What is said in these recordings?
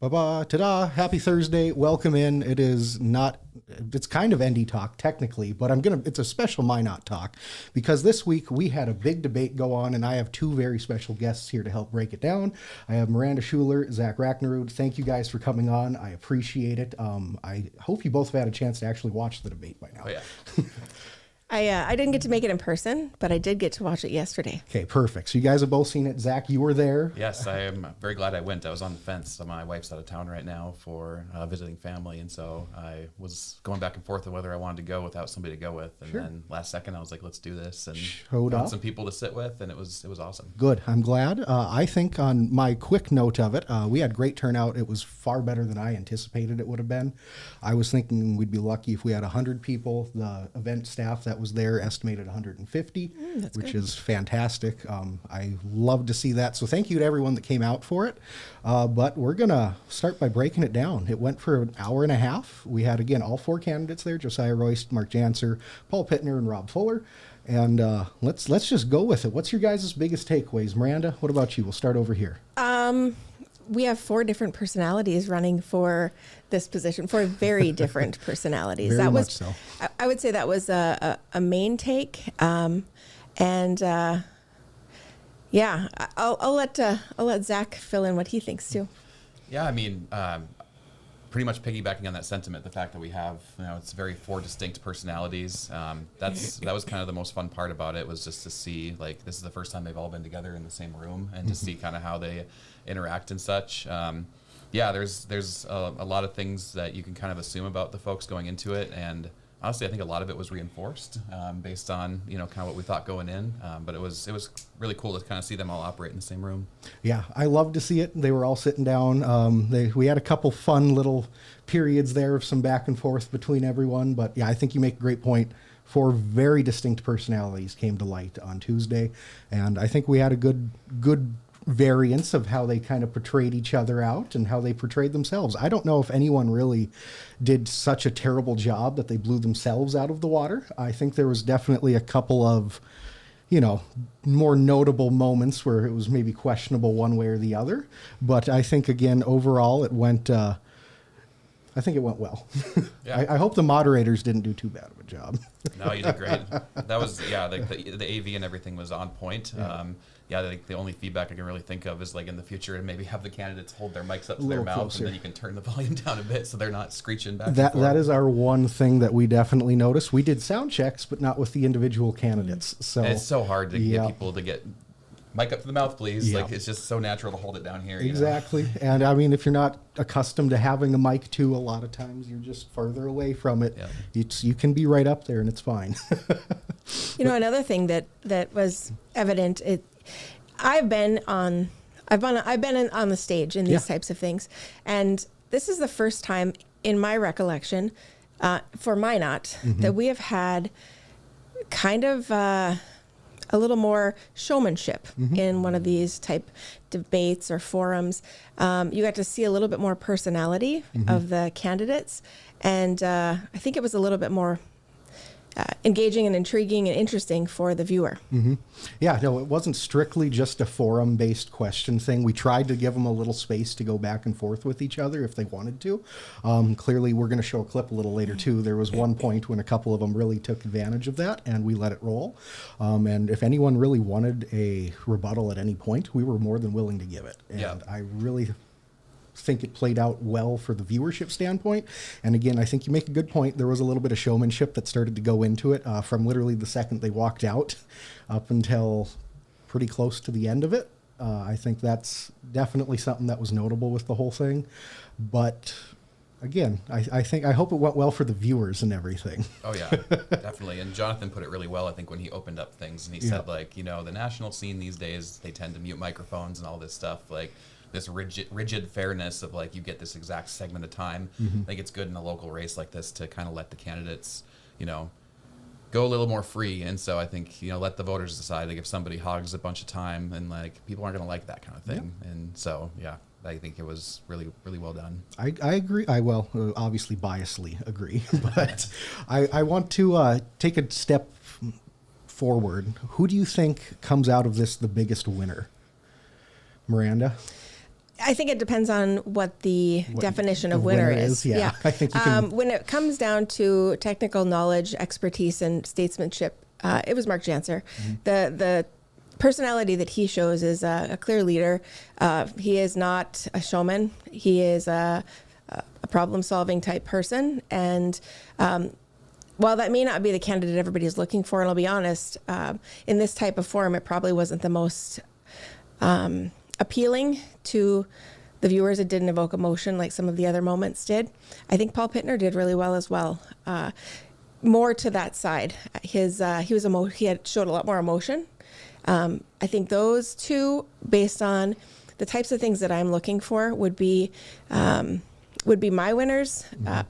Ba-ba, ta-da, happy Thursday, welcome in. It's kind of ND talk technically, but it's a special Minot talk because this week we had a big debate go on and I have two very special guests here to help break it down. I have Miranda Schuler, Zach Raknerud. Thank you guys for coming on. I appreciate it. I hope you both have had a chance to actually watch the debate by now. Oh, yeah. I didn't get to make it in person, but I did get to watch it yesterday. Okay, perfect. So you guys have both seen it. Zach, you were there. Yes, I am very glad I went. I was on the fence. So my wife's out of town right now for visiting family, and so I was going back and forth on whether I wanted to go without somebody to go with. And then last second, I was like, let's do this. And found some people to sit with, and it was awesome. Good. I'm glad. I think on my quick note of it, we had great turnout. It was far better than I anticipated it would have been. I was thinking we'd be lucky if we had 100 people. The event staff that was there estimated 150, which is fantastic. I love to see that. So thank you to everyone that came out for it. But we're going to start by breaking it down. It went for an hour and a half. We had, again, all four candidates there, Josiah Royce, Mark Janser, Paul Pittner, and Rob Fuller. And let's just go with it. What's your guys' biggest takeaways? Miranda, what about you? We'll start over here. We have four different personalities running for this position, four very different personalities. Very much so. I would say that was a main take. I'll let Zach fill in what he thinks too. Yeah, I mean, pretty much piggybacking on that sentiment, the fact that we have, it's very four distinct personalities. That was kind of the most fun part about it, was just to see, like, this is the first time they've all been together in the same room and to see kind of how they interact and such. There's a lot of things that you can kind of assume about the folks going into it, and honestly, I think a lot of it was reinforced based on kind of what we thought going in. But it was really cool to kind of see them all operate in the same room. Yeah, I love to see it. They were all sitting down. We had a couple fun little periods there of some back and forth between everyone. But yeah, I think you make a great point. Four very distinct personalities came to light on Tuesday, and I think we had a good variance of how they kind of portrayed each other out and how they portrayed themselves. I don't know if anyone really did such a terrible job that they blew themselves out of the water. I think there was definitely a couple of, more notable moments where it was maybe questionable one way or the other. But I think, again, overall, it went well. Yeah. I hope the moderators didn't do too bad of a job. No, you did great. That was, the AV and everything was on point. Yeah. The only feedback I can really think of is, like, in the future, and maybe have the candidates hold their mics up to their mouth, closer. And then you can turn the volume down a bit so they're not screeching back and forth. That is our one thing that we definitely noticed. We did sound checks, but not with the individual candidates. So and it's so hard to get people to get mic up to the mouth, please. Like, it's just so natural to hold it down here. Exactly. And I mean, if you're not accustomed to having a mic too, a lot of times you're just farther away from it. Yeah. You can be right up there and it's fine. Another thing that was evident, I've been on the stage in these types of things, and this is the first time in my recollection for Minot that we have had kind of a little more showmanship in one of these type debates or forums. You got to see a little bit more personality of the candidates, and I think it was a little bit more engaging and intriguing and interesting for the viewer. Yeah, no, it wasn't strictly just a forum-based question thing. We tried to give them a little space to go back and forth with each other if they wanted to. Clearly, we're going to show a clip a little later, too. There was one point when a couple of them really took advantage of that, and we let it roll. And if anyone really wanted a rebuttal at any point, we were more than willing to give it. And I really think it played out well for the viewership standpoint. And again, I think you make a good point. There was a little bit of showmanship that started to go into it from literally the second they walked out up until pretty close to the end of it. I think that's definitely something that was notable with the whole thing. But again, I hope it went well for the viewers and everything. Oh yeah, definitely. And Jonathan put it really well, I think, when he opened up things, and he said, like, the national scene these days, they tend to mute microphones and all this stuff, like this rigid fairness of, like, you get this exact segment of time. I think it's good in a local race like this to kind of let the candidates, go a little more free. And so I think, let the voters decide. Like, if somebody hogs a bunch of time, and, like, people aren't going to like that kind of thing. And so, I think it was really, really well done. I agree. Obviously biasly agree, but I want to take a step forward. Who do you think comes out of this the biggest winner? Miranda? I think it depends on what the definition of winner is. Yeah. I think you can... When it comes down to technical knowledge, expertise, and statesmanship, it was Mark Janser. The personality that he shows is a clear leader. He is not a showman. He is a problem-solving type person. And while that may not be the candidate everybody's looking for, and I'll be honest, in this type of forum, it probably wasn't the most appealing to the viewers. It didn't evoke emotion like some of the other moments did. I think Paul Pittner did really well as well. More to that side. He had showed a lot more emotion. I think those two, based on the types of things that I'm looking for, would be my winners.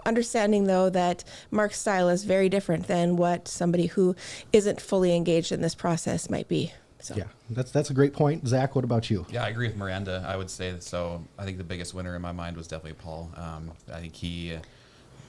Understanding though that Mark's style is very different than what somebody who isn't fully engaged in this process might be. So. Yeah, that's a great point. Zach, what about you? Yeah, I agree with Miranda. I would say so. I think the biggest winner in my mind was definitely Paul. I think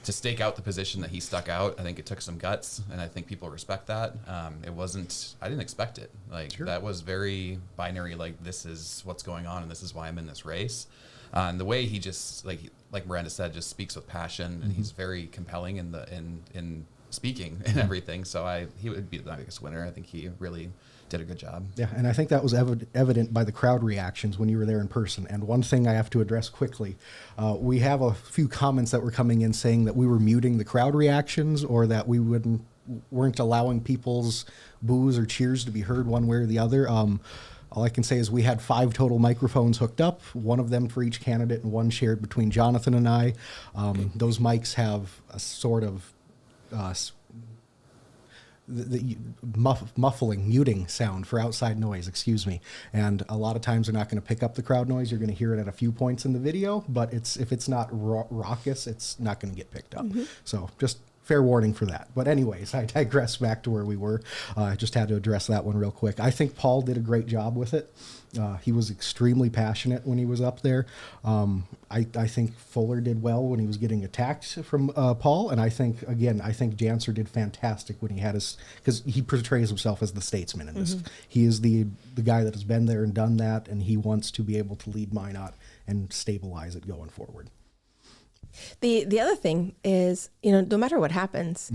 to stake out the position that he stuck out, I think it took some guts, and I think people respect that. I didn't expect it. That was very binary. Like, this is what's going on, and this is why I'm in this race. And the way he just, like Miranda said, just speaks with passion, and he's very compelling in speaking and everything. So he would be the biggest winner. I think he really did a good job. Yeah, and I think that was evident by the crowd reactions when you were there in person. And one thing I have to address quickly, we have a few comments that were coming in saying that we were muting the crowd reactions, or that we weren't allowing people's boos or cheers to be heard one way or the other. All I can say is we had 5 total microphones hooked up, one of them for each candidate and one shared between Jonathan and I. Those mics have a sort of the muting sound for outside noise, excuse me. And a lot of times they're not going to pick up the crowd noise. You're going to hear it at a few points in the video, but if it's not raucous, it's not going to get picked up. So just fair warning for that. But anyways, I digress back to where we were. I just had to address that one real quick. I think Paul did a great job with it. He was extremely passionate when he was up there. I think Fuller did well when he was getting attacked from Paul. And I think Janser did fantastic when he had because he portrays himself as the statesman in this. He is the guy that has been there and done that, and he wants to be able to lead Minot and stabilize it going forward. The other thing is, no matter what happens,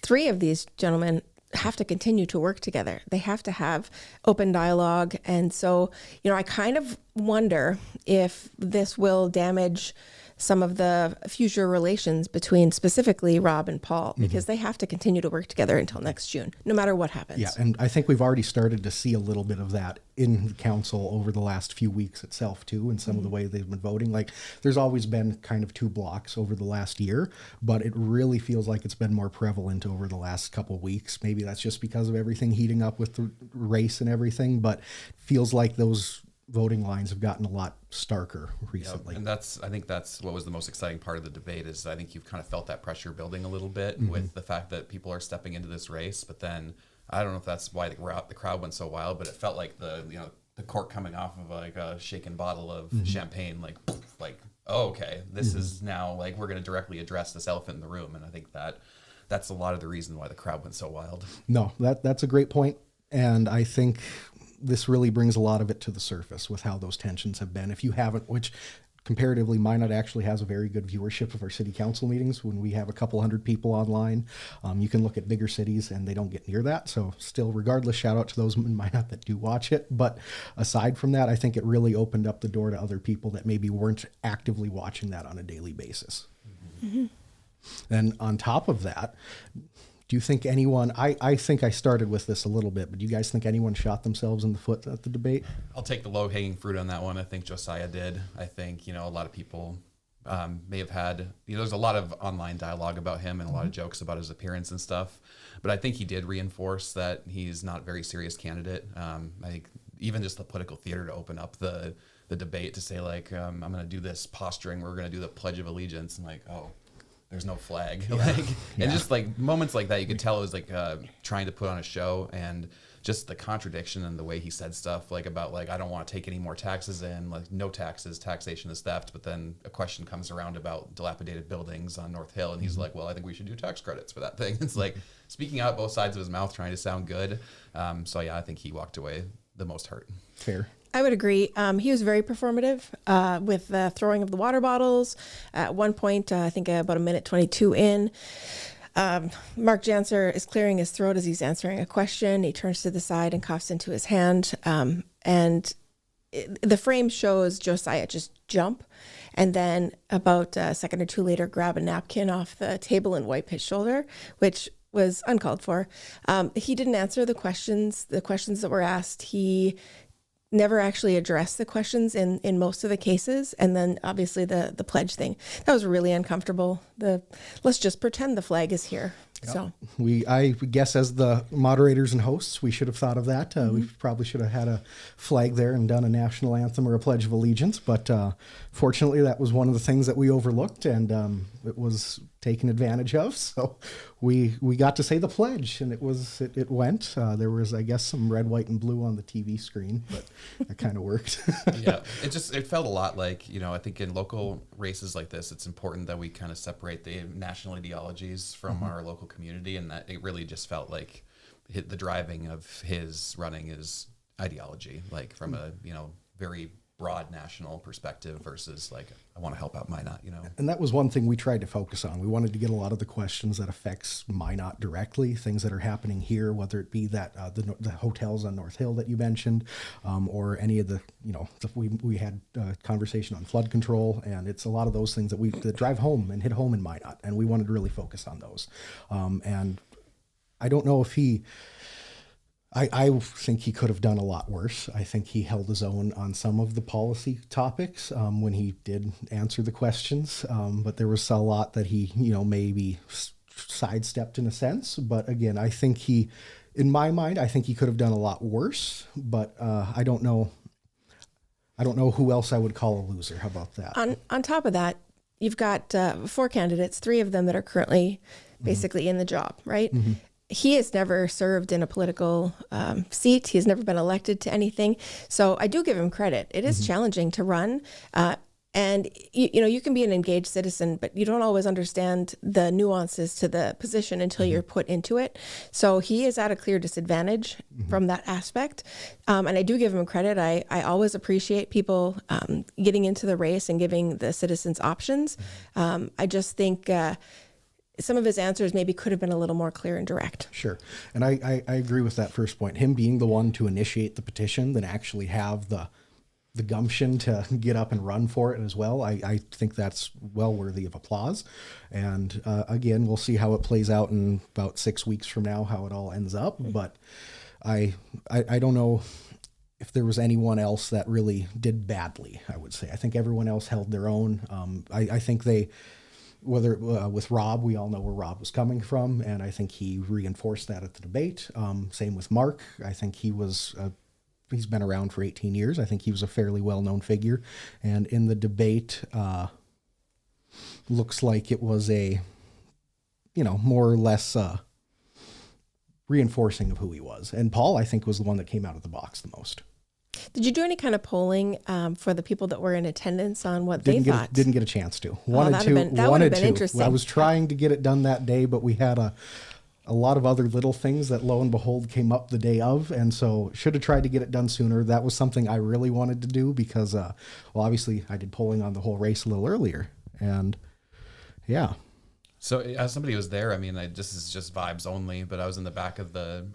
3 of these gentlemen have to continue to work together. They have to have open dialogue. And so, I kind of wonder if this will damage some of the future relations between specifically Rob and Paul, because they have to continue to work together until next June, no matter what happens. Yeah, and I think we've already started to see a little bit of that in the council over the last few weeks itself too, and some of the way they've been voting. Like, there's always been kind of 2 blocks over the last year, but it really feels like it's been more prevalent over the last couple of weeks. Maybe that's just because of everything heating up with the race and everything, but feels like those voting lines have gotten a lot starker recently. Yep. And I think that's what was the most exciting part of the debate, is I think you've kind of felt that pressure building a little bit with the fact that people are stepping into this race. But then I don't know if that's why the crowd went so wild, but it felt like the cork coming off of like a shaken bottle of champagne, like, oh, okay, this is now like, we're going to directly address this elephant in the room. And I think that's a lot of the reason why the crowd went so wild. No, that's a great point. And I think this really brings a lot of it to the surface with how those tensions have been. If you haven't, which comparatively, Minot actually has a very good viewership of our city council meetings when we have a couple hundred people online. You can look at bigger cities and they don't get near that. So still, regardless, shout out to those in Minot that do watch it. But aside from that, I think it really opened up the door to other people that maybe weren't actively watching that on a daily basis. And on top of that, do you think anyone, I think I started with this a little bit, but do you guys think anyone shot themselves in the foot at the debate? I'll take the low-hanging fruit on that one. I think Josiah did. I think, a lot of people may have had, there's a lot of online dialogue about him and a lot of jokes about his appearance and stuff. But I think he did reinforce that he's not a very serious candidate. I think even just the political theater to open up the debate to say, like, I'm going to do this posturing, we're going to do the Pledge of Allegiance, and like, oh, there's no flag. And just like moments like that, you could tell it was like trying to put on a show, and just the contradiction and the way he said stuff like about like, I don't want to take any more taxes in, like no taxes, taxation is theft. But then a question comes around about dilapidated buildings on North Hill, and he's like, well, I think we should do tax credits for that thing. It's like speaking out both sides of his mouth, trying to sound good. So yeah, I think he walked away the most hurt. Fair. I would agree. He was very performative with the throwing of the water bottles. At one point, I think about a minute 22 in, Mark Janser is clearing his throat as he's answering a question. He turns to the side and coughs into his hand. The frame shows Josiah just jump, and then about a second or two later, grab a napkin off the table and wipe his shoulder, which was uncalled for. He didn't answer the questions that were asked. He never actually addressed the questions in most of the cases. And then obviously the pledge thing, that was really uncomfortable. Let's just pretend the flag is here. Yep. So I guess as the moderators and hosts, we should have thought of that. We probably should have had a flag there and done a national anthem or a pledge of allegiance. But fortunately, that was one of the things that we overlooked, and it was taken advantage of. So we got to say the pledge, and it went. There was, I guess, some red, white, and blue on the TV screen, but that kind of worked. Yeah, it felt a lot like, I think in local races like this, it's important that we kind of separate the national ideologies from our local community, and that it really just felt like the driving of his running is ideology, like from a very broad national perspective versus like, I want to help out Minot, And that was one thing we tried to focus on. We wanted to get a lot of the questions that affects Minot directly, things that are happening here, whether it be that the hotels on North Hill that you mentioned, or any of the, we had a conversation on flood control, and it's a lot of those things that drive home and hit home in Minot, and we wanted to really focus on those. And I don't know if I think he could have done a lot worse. I think he held his own on some of the policy topics when he did answer the questions, but there was a lot that he, maybe sidestepped in a sense. But again, I think in my mind, I think he could have done a lot worse. But I don't know who else I would call a loser. How about that? On top of that, you've got 4 candidates, 3 of them that are currently basically in the job, right? Mm-hmm. He has never served in a political seat. He's never been elected to anything. So I do give him credit. It is challenging to run. And you can be an engaged citizen, but you don't always understand the nuances to the position until you're put into it. So he is at a clear disadvantage from that aspect. And I do give him credit. I always appreciate people getting into the race and giving the citizens options. I just think some of his answers maybe could have been a little more clear and direct. Sure. And I agree with that first point. Him being the one to initiate the petition, then actually have the gumption to get up and run for it as well. I think that's well worthy of applause. And again, we'll see how it plays out in about 6 weeks from now, how it all ends up. But I don't know if there was anyone else that really did badly, I would say. I think everyone else held their own. I think whether with Rob, we all know where Rob was coming from, and I think he reinforced that at the debate. Same with Mark. I think he's been around for 18 years. I think he was a fairly well-known figure, and in the debate, looks like it was a, more or less reinforcing of who he was. And Paul, I think, was the one that came out of the box the most. Did you do any kind of polling for the people that were in attendance on what they thought? Didn't get a chance to. That would have been interesting. I was trying to get it done that day, but we had a lot of other little things that lo and behold came up the day of, and so should have tried to get it done sooner. That was something I really wanted to do because, obviously I did polling on the whole race a little earlier, and yeah. So as somebody who was there, this is just vibes only, but I was in the back of the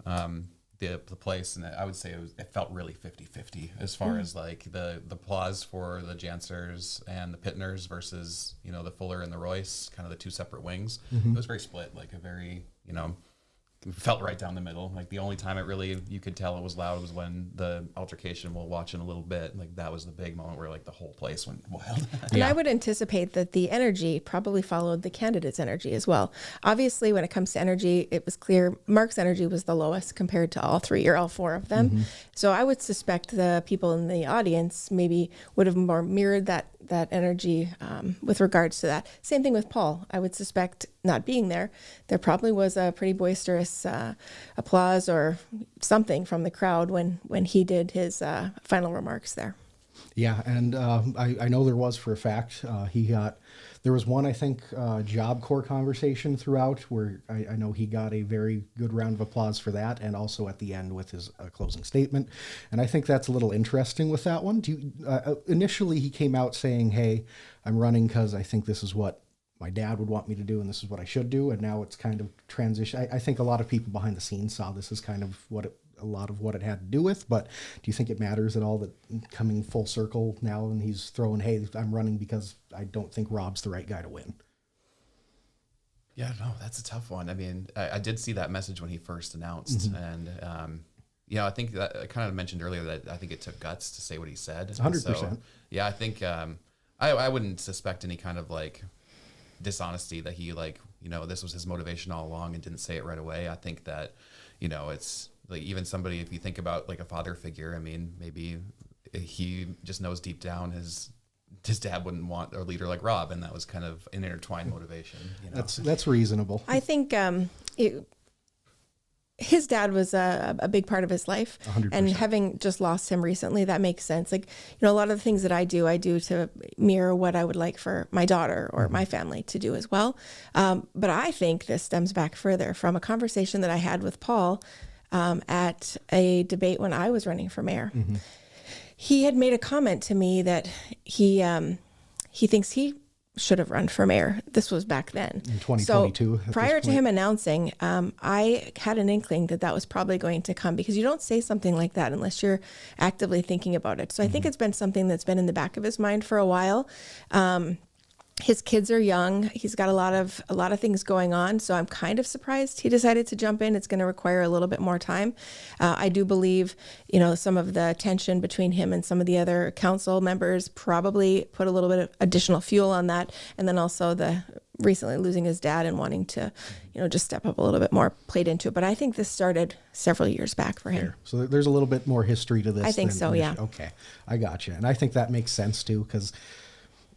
place, and I would say it felt really 50-50 as far as like the applause for the Jansers and the Pittners versus, the Fuller and the Royce, kind of the 2 separate wings. It was very split, like a very, felt right down the middle. Like the only time you could tell it was loud was when the altercation we'll watch in a little bit. Like that was the big moment where like the whole place went wild. And I would anticipate that the energy probably followed the candidate's energy as well. Obviously, when it comes to energy, it was clear Mark's energy was the lowest compared to all 3 or all 4 of them. So I would suspect the people in the audience maybe would have more mirrored that energy with regards to that. Same thing with Paul. I would suspect, not being there probably was a pretty boisterous applause or something from the crowd when he did his final remarks there. Yeah, and I know there was for a fact. He got There was one, I think, Job Corps conversation throughout where I know he got a very good round of applause for that, and also at the end with his closing statement. And I think that's a little interesting with that one. Initially, he came out saying, hey, I'm running because I think this is what my dad would want me to do and this is what I should do. And now it's kind of transition. I think a lot of people behind the scenes saw this as kind of a lot of what it had to do with, but do you think it matters at all that coming full circle now and he's throwing, hey, I'm running because I don't think Rob's the right guy to win? Yeah, no, that's a tough one. I mean, I did see that message when he first announced, and I think that I kind of mentioned earlier that I think it took guts to say what he said. 100%. So, yeah, I think I wouldn't suspect any kind of like dishonesty that he this was his motivation all along and didn't say it right away. I think that it's like even somebody, if you think about like a father figure, I mean, maybe he just knows deep down his dad wouldn't want a leader like Rob, and that was kind of an intertwined motivation. That's reasonable. I think his dad was a big part of his life, 100%. And having just lost him recently, that makes sense. Like, a lot of the things that I do to mirror what I would like for my daughter or my family to do as well. But I think this stems back further from a conversation that I had with Paul at a debate when I was running for mayor. Mm-hmm. He had made a comment to me that he thinks he should have run for mayor. This was back then. In 2022. So prior to him announcing, I had an inkling that was probably going to come, because you don't say something like that unless you're actively thinking about it. So I think it's been something that's been in the back of his mind for a while. His kids are young. He's got a lot of things going on. So I'm kind of surprised he decided to jump in. It's going to require a little bit more time. I do believe, some of the tension between him and some of the other council members probably put a little bit of additional fuel on that. And then also the recently losing his dad and wanting to, just step up a little bit more played into it. But I think this started several years back for him. Fair. So there's a little bit more history to this. I think so, yeah. Okay. I got you. And I think that makes sense too, because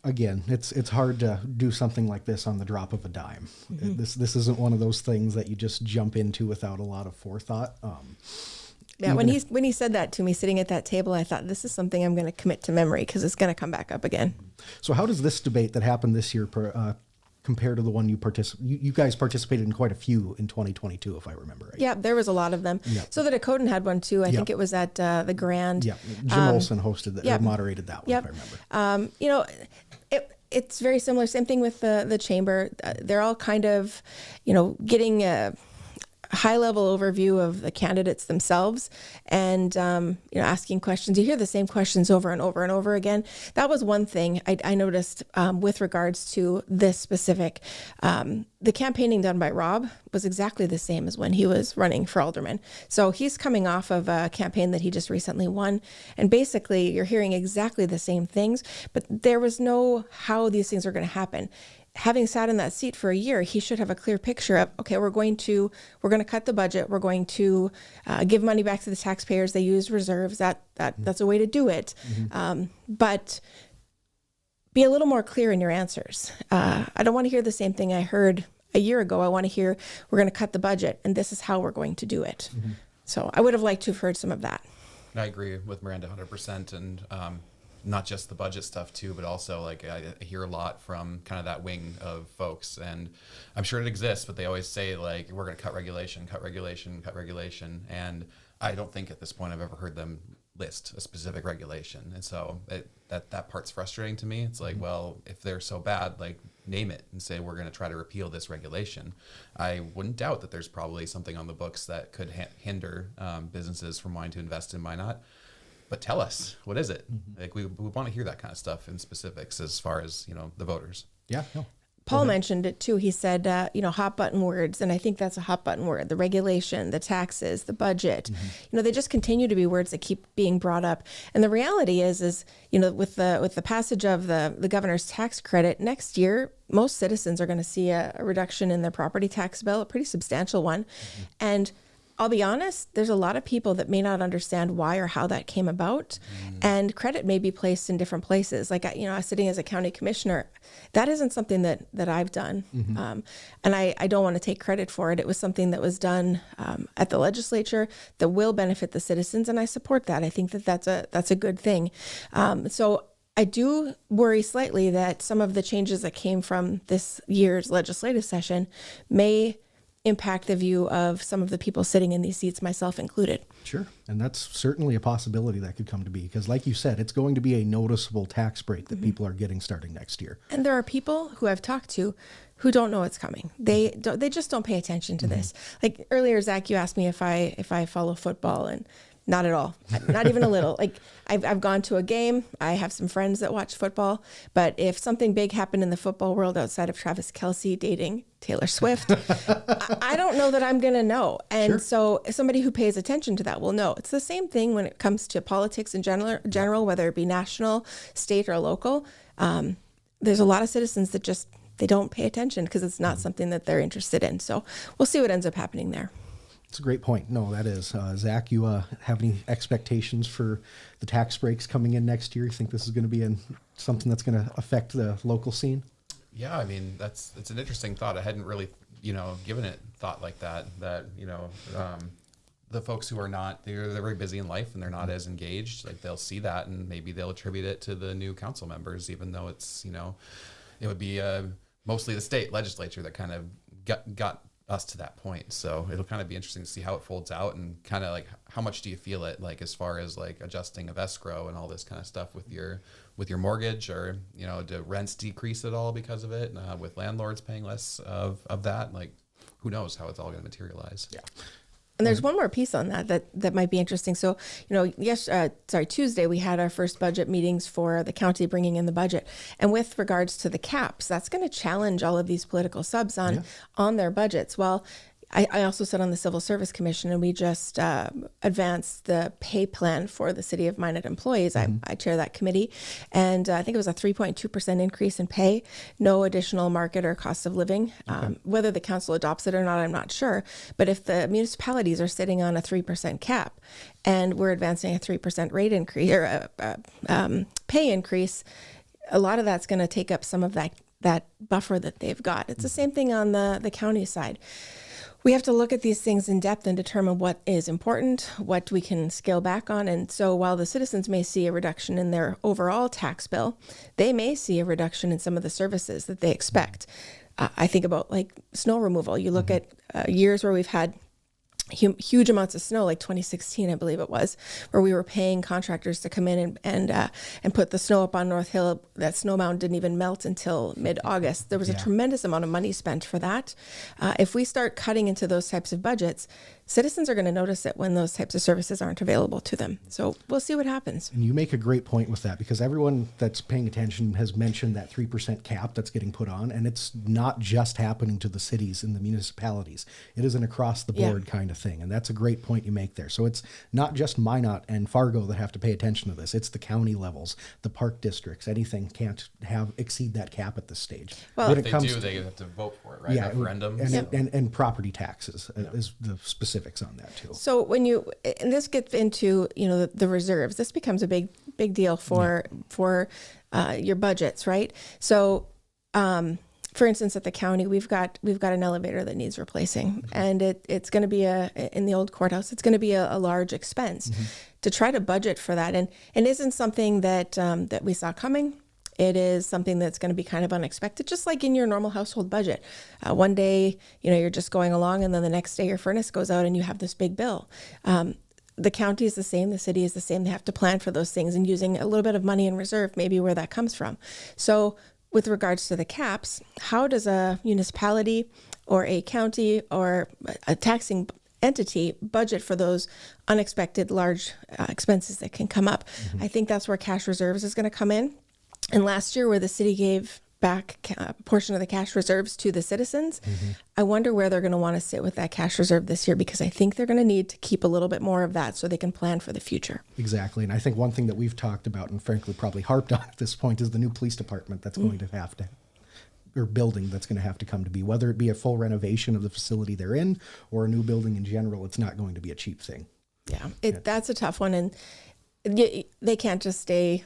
again, it's hard to do something like this on the drop of a dime. Mm-hmm. This isn't one of those things that you just jump into without a lot of forethought. When he said that to me sitting at that table, I thought, this is something I'm going to commit to memory because it's going to come back up again. So how does this debate that happened this year compare to the one you guys participated in quite a few in 2022, if I remember right? Yeah, there was a lot I So the Dakotan had one too. I think it was at the Grand. Yeah, Jim Olson hosted that, or moderated that one, if I remember. It's very similar. Same thing with the chamber. They're all kind of, getting a high-level overview of the candidates themselves, and asking questions. You hear the same questions over and over and over again. That was one thing I noticed with regards to this specific. The campaigning done by Rob was exactly the same as when he was running for alderman. So he's coming off of a campaign that he just recently won, and basically you're hearing exactly the same things, but there was no how these things are going to happen. Having sat in that seat for a year, he should have a clear picture of, okay, we're going to cut the budget. We're going to give money back to the taxpayers. They use reserves. That's a way to do it. Mm-hmm. But be a little more clear in your answers. I don't want to hear the same thing I heard a year ago. I want to hear, we're going to cut the budget and this is how we're going to do it. Mm-hmm. So I would have liked to have heard some of that. I agree with Miranda 100%. And not just the budget stuff too, but also like I hear a lot from kind of that wing of folks, and I'm sure it exists, but they always say like, we're going to cut regulation. And I don't think at this point I've ever heard them list a specific regulation. And so that part's frustrating to me. It's like, well, if they're so bad, like name it and say, we're going to try to repeal this regulation. I wouldn't doubt that there's probably something on the books that could hinder businesses from wanting to invest in Minot. But tell us, what is it? Mm-hmm. Like we want to hear that kind of stuff in specifics as far as, the voters. Yeah. No. Paul mentioned it too. He said, hot button words. And I think that's a hot button word, the regulation, the taxes, the budget, they just continue to be words that keep being brought up. And the reality is, with the passage of the governor's tax credit next year, most citizens are going to see a reduction in their property tax bill, a pretty substantial one. Mm-hmm. And I'll be honest, there's a lot of people that may not understand why or how that came about, and credit may be placed in different places. Like, sitting as a county commissioner, that isn't something that I've done. Mm-hmm. And I don't want to take credit for it. It was something that was done at the legislature that will benefit the citizens, and I support that. I think that's a good thing. So I do worry slightly that some of the changes that came from this year's legislative session may impact the view of some of the people sitting in these seats, myself included. Sure. And that's certainly a possibility that could come to be, because like you said, it's going to be a noticeable tax break that people are getting starting next year. And there are people who I've talked to who don't know it's coming. They just don't pay attention to this. Like earlier, Zach, you asked me if I follow football, and not at all, not even a little. Like I've gone to a game. I have some friends that watch football, but if something big happened in the football world outside of Travis Kelce dating Taylor Swift, I don't know that I'm going to know. And Sure. so somebody who pays attention to that will know. It's the same thing when it comes to politics in general, whether it be national, state, or local. There's a lot of citizens that just, they don't pay attention because it's not something that they're interested in. So we'll see what ends up happening there. It's a great point. No, that is. Zach, you have any expectations for the tax breaks coming in next year? You think this is going to be something that's going to affect the local scene? Yeah, I mean, it's an interesting thought. I hadn't really, given it thought like that, the folks who are not, they're very busy in life and they're not as engaged, like they'll see that and maybe they'll attribute it to the new council members, even though it's, it would be mostly the state legislature that kind of got us to that point. So it'll kind of be interesting to see how it folds out and kind of like how much do you feel it like as far as like adjusting of escrow and all this kind of stuff with your mortgage, or do rents decrease at all because of it, with landlords paying less of that, like who knows how it's all going to materialize. Yeah. And there's one more piece on that might be interesting. So, Tuesday we had our first budget meetings for the county bringing in the budget. And with regards to the caps, that's going to challenge all of these political subs on their budgets. Well, I also sit on the Civil Service Commission, and we just advanced the pay plan for the City of Minot employees. I chair that committee, and I think it was a 3.2% increase in pay, no additional market or cost of living. Whether the council adopts it or not, I'm not sure. But if the municipalities are sitting on a 3% cap, and we're advancing a 3% rate increase or pay increase, a lot of that's going to take up some of that buffer that they've got. It's the same thing on the county side. We have to look at these things in depth and determine what is important, what we can scale back on. And so while the citizens may see a reduction in their overall tax bill, they may see a reduction in some of the services that they expect. I think about like snow removal. You look at years where we've had huge amounts of snow, like 2016, I believe it was, where we were paying contractors to come in and put the snow up on North Hill. That snow mountain didn't even melt until mid-August. There was a tremendous amount of money spent for that. If we start cutting into those types of budgets, citizens are going to notice it when those types of services aren't available to them. So we'll see what happens. And you make a great point with that, because everyone that's paying attention has mentioned that 3% cap that's getting put on, and it's not just happening to the cities and the municipalities. It is an across the board kind of thing, and that's a great point you make there. So it's not just Minot and Fargo that have to pay attention to this. It's the county levels, the park districts. Anything can't exceed that cap at this stage. Well, If they have to vote for it, right? Yeah, Referendum. and property taxes is the specifics on that too. So and this gets into the reserves. This becomes a big deal for your budgets, right? So, for instance, at the county, we've got an elevator that needs replacing, and it's going to be in the old courthouse. It's going to be a large expense to try to budget for that, and isn't something that we saw coming. It is something that's going to be kind of unexpected, just like in your normal household budget. One day, you're just going along, and then the next day your furnace goes out and you have this big bill. The county is the same. The city is the same. They have to plan for those things, and using a little bit of money in reserve, maybe where that comes from. So with regards to the caps, how does a municipality or a county or a taxing entity budget for those unexpected large expenses that can come up? I think that's where cash reserves is going to come in. And last year, where the city gave back a portion of the cash reserves to the citizens, I wonder where they're going to want to sit with that cash reserve this year, because I think they're going to need to keep a little bit more of that so they can plan for the future. Exactly. And I think one thing that we've talked about and frankly probably harped on at this point is the new police department that's going to have to, or building that's going to have to come to be, whether it be a full renovation of the facility they're in or a new building in general. It's not going to be a cheap thing. Yeah, that's a tough one. And they can't just stay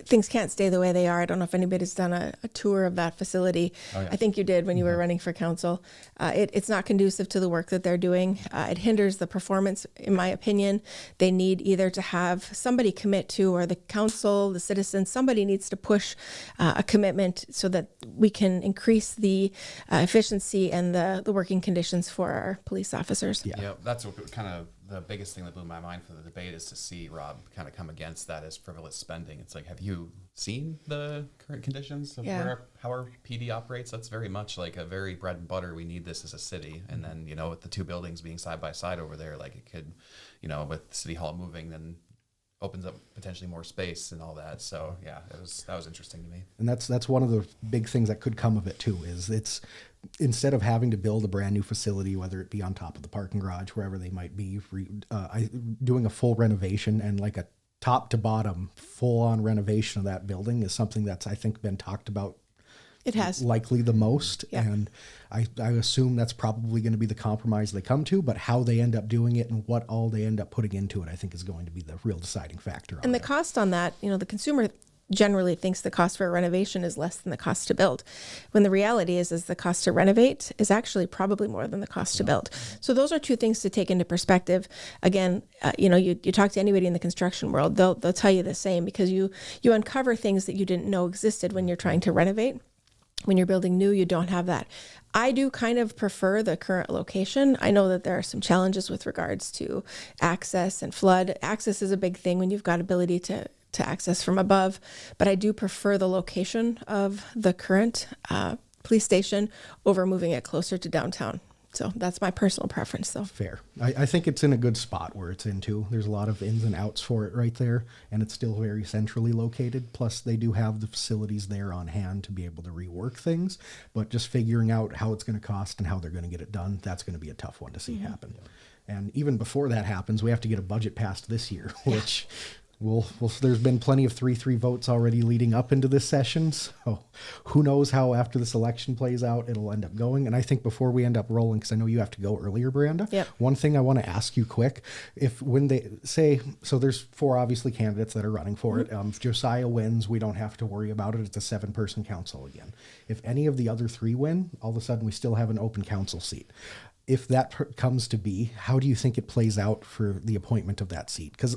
things can't stay the way they are. I don't know if anybody's done a tour of that facility. Oh, yeah. I think you did when you were running for council. It's not conducive to the work that they're doing. It hinders the performance, in my opinion. They need either to have somebody commit to, or the council, the citizens, somebody needs to push a commitment so that we can increase the efficiency and the working conditions for our police officers. Yeah, that's what kind of the biggest thing that blew my mind for the debate is to see Rob kind of come against that as frivolous spending. It's like, have you seen the current conditions of how our PD operates? That's very much like a very bread and butter. We need this as a city. And then, you know, with the two buildings being side by side over there, like it could, you know, with City Hall moving, then opens up potentially more space and all that. So yeah, that was interesting to me. And that's one of the big things that could come of it too, is it's, instead of having to build a brand new facility, whether it be on top of the parking garage, wherever they might be, doing a full renovation and like a top to bottom full on renovation of that building is something that's, I think, been talked about. It has. Likely the most. Yeah. And I assume that's probably going to be the compromise they come to, but how they end up doing it and what all they end up putting into it, I think is going to be the real deciding factor. And the cost on that, you know, the consumer generally thinks the cost for a renovation is less than the cost to build, when the reality is the cost to renovate is actually probably more than the cost to build. So those are two things to take into perspective. Again, you know, you talk to anybody in the construction world, they'll tell you the same, because you uncover things that you didn't know existed when you're trying to renovate. When you're building new, you don't have that. I do kind of prefer the current location. I know that there are some challenges with regards to access and flood. Access is a big thing when you've got ability to access from above, but I do prefer the location of the current police station over moving it closer to downtown. So that's my personal preference, though. Fair. I think it's in a good spot where it's into. There's a lot of ins and outs for it right there, and it's still very centrally located. Plus, they do have the facilities there on hand to be able to rework things, but just figuring out how it's going to cost and how they're going to get it done, that's going to be a tough one to see happen. And even before that happens, we have to get a budget passed this year, which... there's been plenty of 3-3 votes already leading up into this session, so who knows how after this election plays out it'll end up going. And I think before we end up rolling, because I know you have to go earlier, Miranda, one thing I want to ask you quick, when they say, so there's 4 obviously candidates that are running for it. If Josiah wins, we don't have to worry about it. It's a 7-person council again. If any of the other 3 win, all of a sudden we still have an open council seat. If that comes to be, how do you think it plays out for the appointment of that seat? Because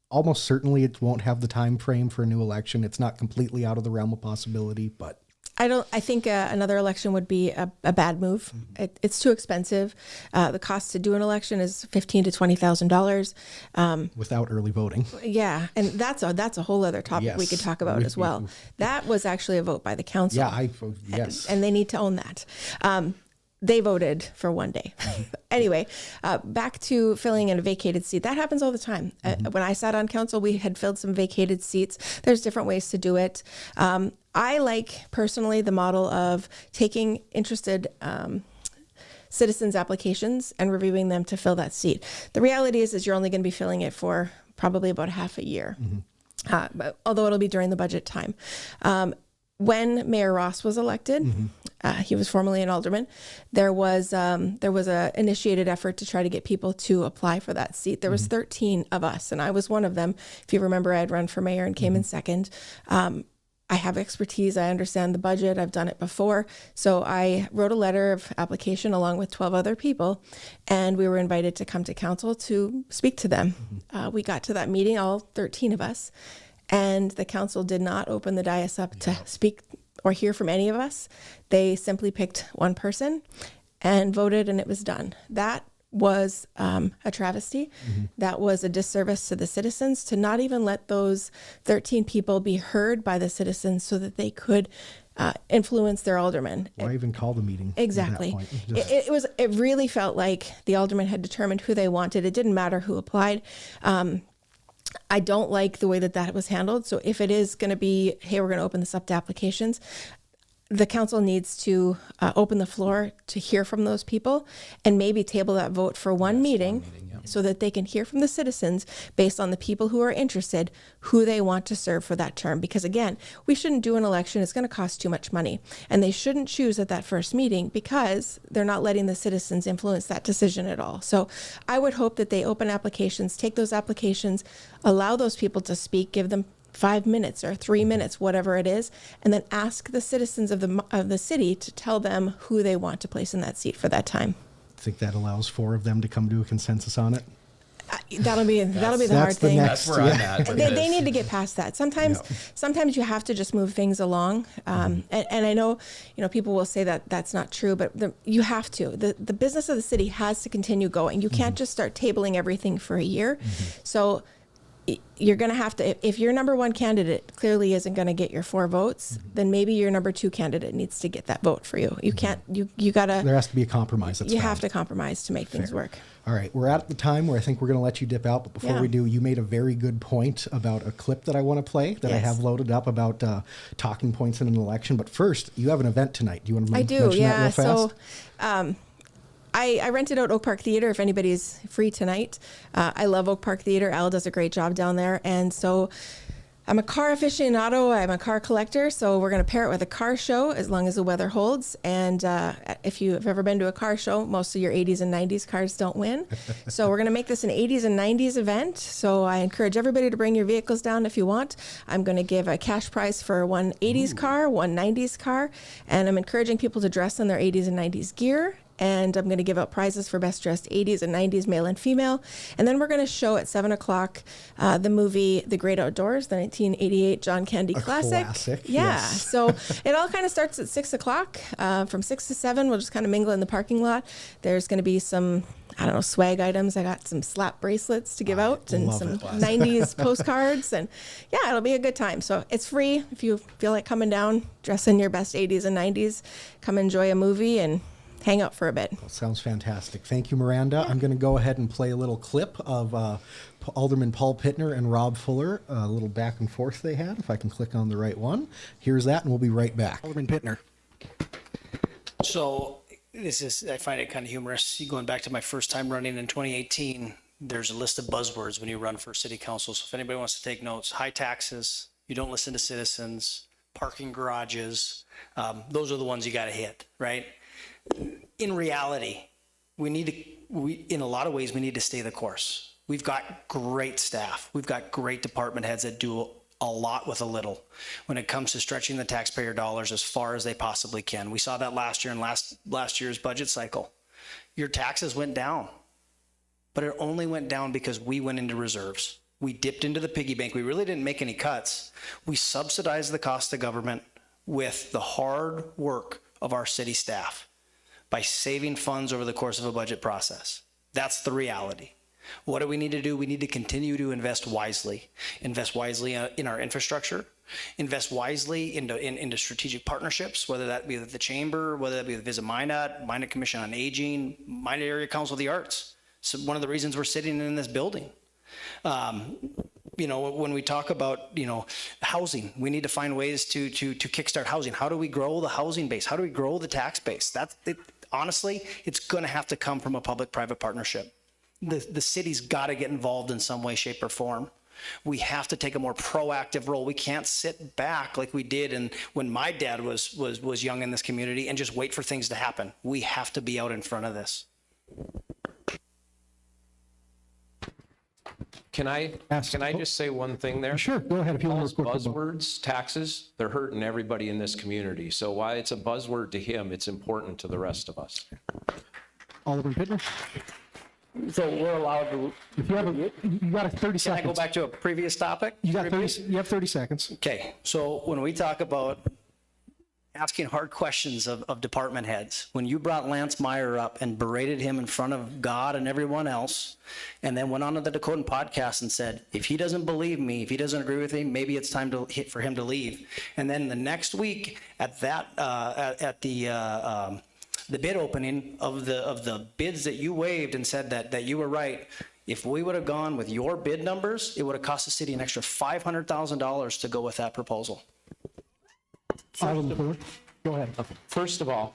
almost certainly it won't have the time frame for a new election. It's not completely out of the realm of possibility, but I think another election would be a bad move. It's too expensive. The cost to do an election is $15,000 to $20,000 without early voting. Yeah, and that's a whole other topic we could talk about as well. That was actually a vote by the council. Yeah, yes, and they need to own that. They voted for one day. Anyway, back to filling in a vacated seat. That happens all the time. When I sat on council, we had filled some vacated seats. There's different ways to do it. I like personally the model of taking interested citizens' applications and reviewing them to fill that seat. The reality is you're only going to be filling it for probably about half a year, but although it'll be during the budget time. When Mayor Ross was elected, he was formerly an alderman. There was a initiated effort to try to get people to apply for that seat. There was 13 of us, and I was one of them. If you remember, I had run for mayor and came in second. I have expertise. I understand the budget. I've done it before. So I wrote a letter of application along with 12 other people, and we were invited to come to council to speak to them. We got to that meeting, all 13 of us. And the council did not open the dais up to speak or hear from any of us. They simply picked one person and voted, and it was done. That was a travesty. That was a disservice to the citizens to not even let those 13 people be heard by the citizens so that they could influence their alderman. Why even call the meeting? Exactly. At that point? It really felt like the alderman had determined who they wanted. It didn't matter who applied. I don't like the way that was handled. So if it is going to be, hey, we're going to open this up to applications, the council needs to open the floor to hear from those people and maybe table that vote for one meeting so that they can hear from the citizens based on the people who are interested, who they want to serve for that term. Because again, we shouldn't do an election. It's going to cost too much money. And they shouldn't choose at that first meeting because they're not letting the citizens influence that decision at all. So I would hope that they open applications, take those applications, allow those people to speak, give them 5 minutes or 3 minutes, whatever it is, and then ask the citizens of the city to tell them who they want to place in that seat for that time. I think that allows 4 of them to come to a consensus on it. That'll be the hard thing. Next, That's where I'm at. They need to get past that. Sometimes you have to just move things along. And I know, people will say that that's not true, but you have to. The business of the city has to continue going. You can't just start tabling everything for a year. So you're going to have to, if your number 1 candidate clearly isn't going to get your 4 votes, then maybe your number 2 candidate needs to get that vote for you. You can't, you gotta. There has to be a compromise. You have to compromise to make things work. All right, we're at the time where I think we're going to let you dip out. But before we do, you made a very good point about a clip that I want to play that I have loaded up about talking points in an election. But first, you have an event tonight. Do you want to mention that real fast? So I rented out Oak Park Theater if anybody's free tonight. I love Oak Park Theater. Al does a great job down there. And so I'm a car aficionado. I'm a car collector. So we're going to pair it with a car show as long as the weather holds. And if you've ever been to a car show, most of your 80s and 90s cars don't win. So we're going to make this an 80s and 90s event. So I encourage everybody to bring your vehicles down if you want. I'm going to give a cash prize for one 80s car, one 90s car. And I'm encouraging people to dress in their 80s and 90s gear. And I'm going to give out prizes for best dressed 80s and 90s male and female. And then we're going to show at 7 o'clock the movie The Great Outdoors, the 1988 John Candy classic. Yeah. Yes. So it all kind of starts at 6 o'clock. From 6 to 7, we'll just kind of mingle in the parking lot. There's going to be some, swag items. I got some slap bracelets to give out and some 90s postcards. And yeah, it'll be a good time. So it's free. If you feel like coming down, dress in your best 80s and 90s, come enjoy a movie and hang out for a bit. Well, sounds fantastic. Thank you, Miranda. Yeah. I'm going to go ahead and play a little clip of Alderman Paul Pittner and Rob Fuller, a little back and forth they had, if I can click on the right one. Here's that, and we'll be right back. Alderman Pittner. So I find it kind of humorous. Going back to my first time running in 2018, there's a list of buzzwords when you run for city council. So if anybody wants to take notes, high taxes, you don't listen to citizens, parking garages, those are the ones you got to hit, right? In reality, in a lot of ways, we need to stay the course. We've got great staff. We've got great department heads that do a lot with a little when it comes to stretching the taxpayer dollars as far as they possibly can. We saw that last year in last year's budget cycle. Your taxes went down, but it only went down because we went into reserves. We dipped into the piggy bank. We really didn't make any cuts. We subsidized the cost of government with the hard work of our city staff by saving funds over the course of a budget process. That's the reality. What do we need to do? We need to continue to invest wisely. Invest wisely in our infrastructure. Invest wisely into strategic partnerships, whether that be with the Chamber, whether that be with Visit Minot Commission on Aging, Minot Area Council of the Arts. So one of the reasons we're sitting in this building. When we talk about, housing, we need to find ways to kickstart housing. How do we grow the housing base? How do we grow the tax base? Honestly, it's going to have to come from a public-private partnership. The city's got to get involved in some way, shape, or form. We have to take a more proactive role. We can't sit back like we did when my dad was young in this community and just wait for things to happen. We have to be out in front of this. Can I just say one thing there? Sure, go ahead. If you want to buzzwords, taxes, they're hurting everybody in this community. So while it's a buzzword to him, it's important to the rest of us. Alderman Pittner? So we're allowed to. If you got 30 seconds. Can I go back to a previous topic? You have 30 seconds. Okay, so when we talk about asking hard questions of department heads, when you brought Lance Meyer up and berated him in front of God and everyone else, and then went on to the Dakotan podcast and said, if he doesn't believe me, if he doesn't agree with me, maybe it's time for him to leave. And then the next week at the bid opening of the bids that you waived and said that you were right. If we would have gone with your bid numbers, it would have cost the city an extra $500,000 to go with that proposal. Go ahead. First of all,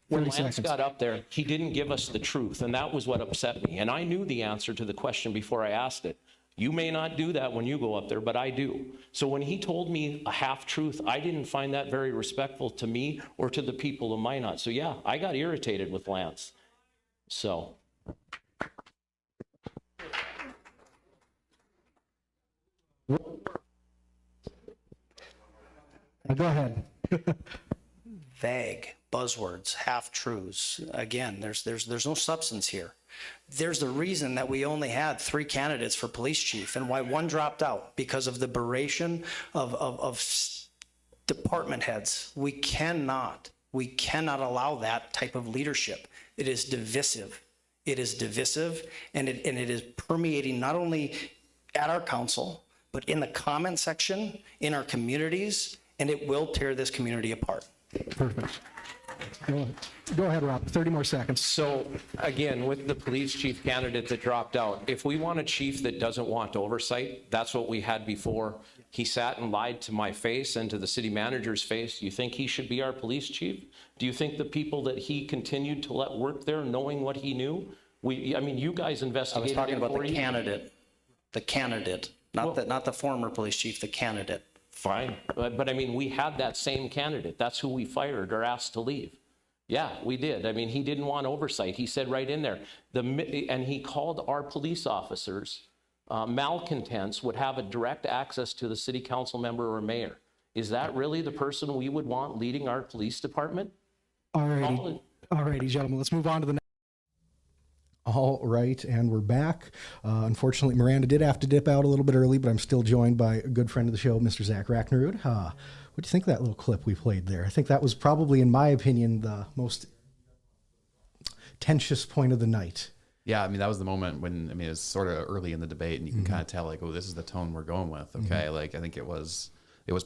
when Lance got up there, he didn't give us the truth, and that was what upset me. And I knew the answer to the question before I asked it. You may not do that when you go up there, but I do. So when he told me a half-truth, I didn't find that very respectful to me or to the people of Minot. So yeah, I got irritated with Lance. So. Go ahead. Vague buzzwords, half truths. Again, there's no substance here. There's the reason that we only had 3 candidates for police chief and why one dropped out, because of the beration of department heads. We cannot allow that type of leadership. It is divisive. It is divisive, and it is permeating not only at our council, but in the comment section, in our communities, and it will tear this community apart. Perfect. Go ahead, Rob. 30 more seconds. So again, with the police chief candidate that dropped out, if we want a chief that doesn't want oversight, that's what we had before. He sat and lied to my face and to the city manager's face. Do you think he should be our police chief? Do you think the people that he continued to let work there, knowing what he knew? I mean, you guys I was investigated. talking about the candidate, not the former police chief, the candidate. Fine, but I mean, we had that same candidate. That's who we fired or asked to leave. Yeah, we did. I mean, he didn't want oversight. He said right in there, and he called our police officers malcontents would have a direct access to the city council member or mayor. Is that really the person we would want leading our police department? All righty, gentlemen. Let's move on to the next. All right, and we're back. Unfortunately, Miranda did have to dip out a little bit early, but I'm still joined by a good friend of the show, Mr. Zach Raknerud. What do you think of that little clip we played there? I think that was probably, in my opinion, the most tensious point of the night. Yeah, I mean, that was the moment when, I mean, it was sort of early in the debate, and you can kind of tell, like, oh, this is the tone we're going with, okay? Like, I think it was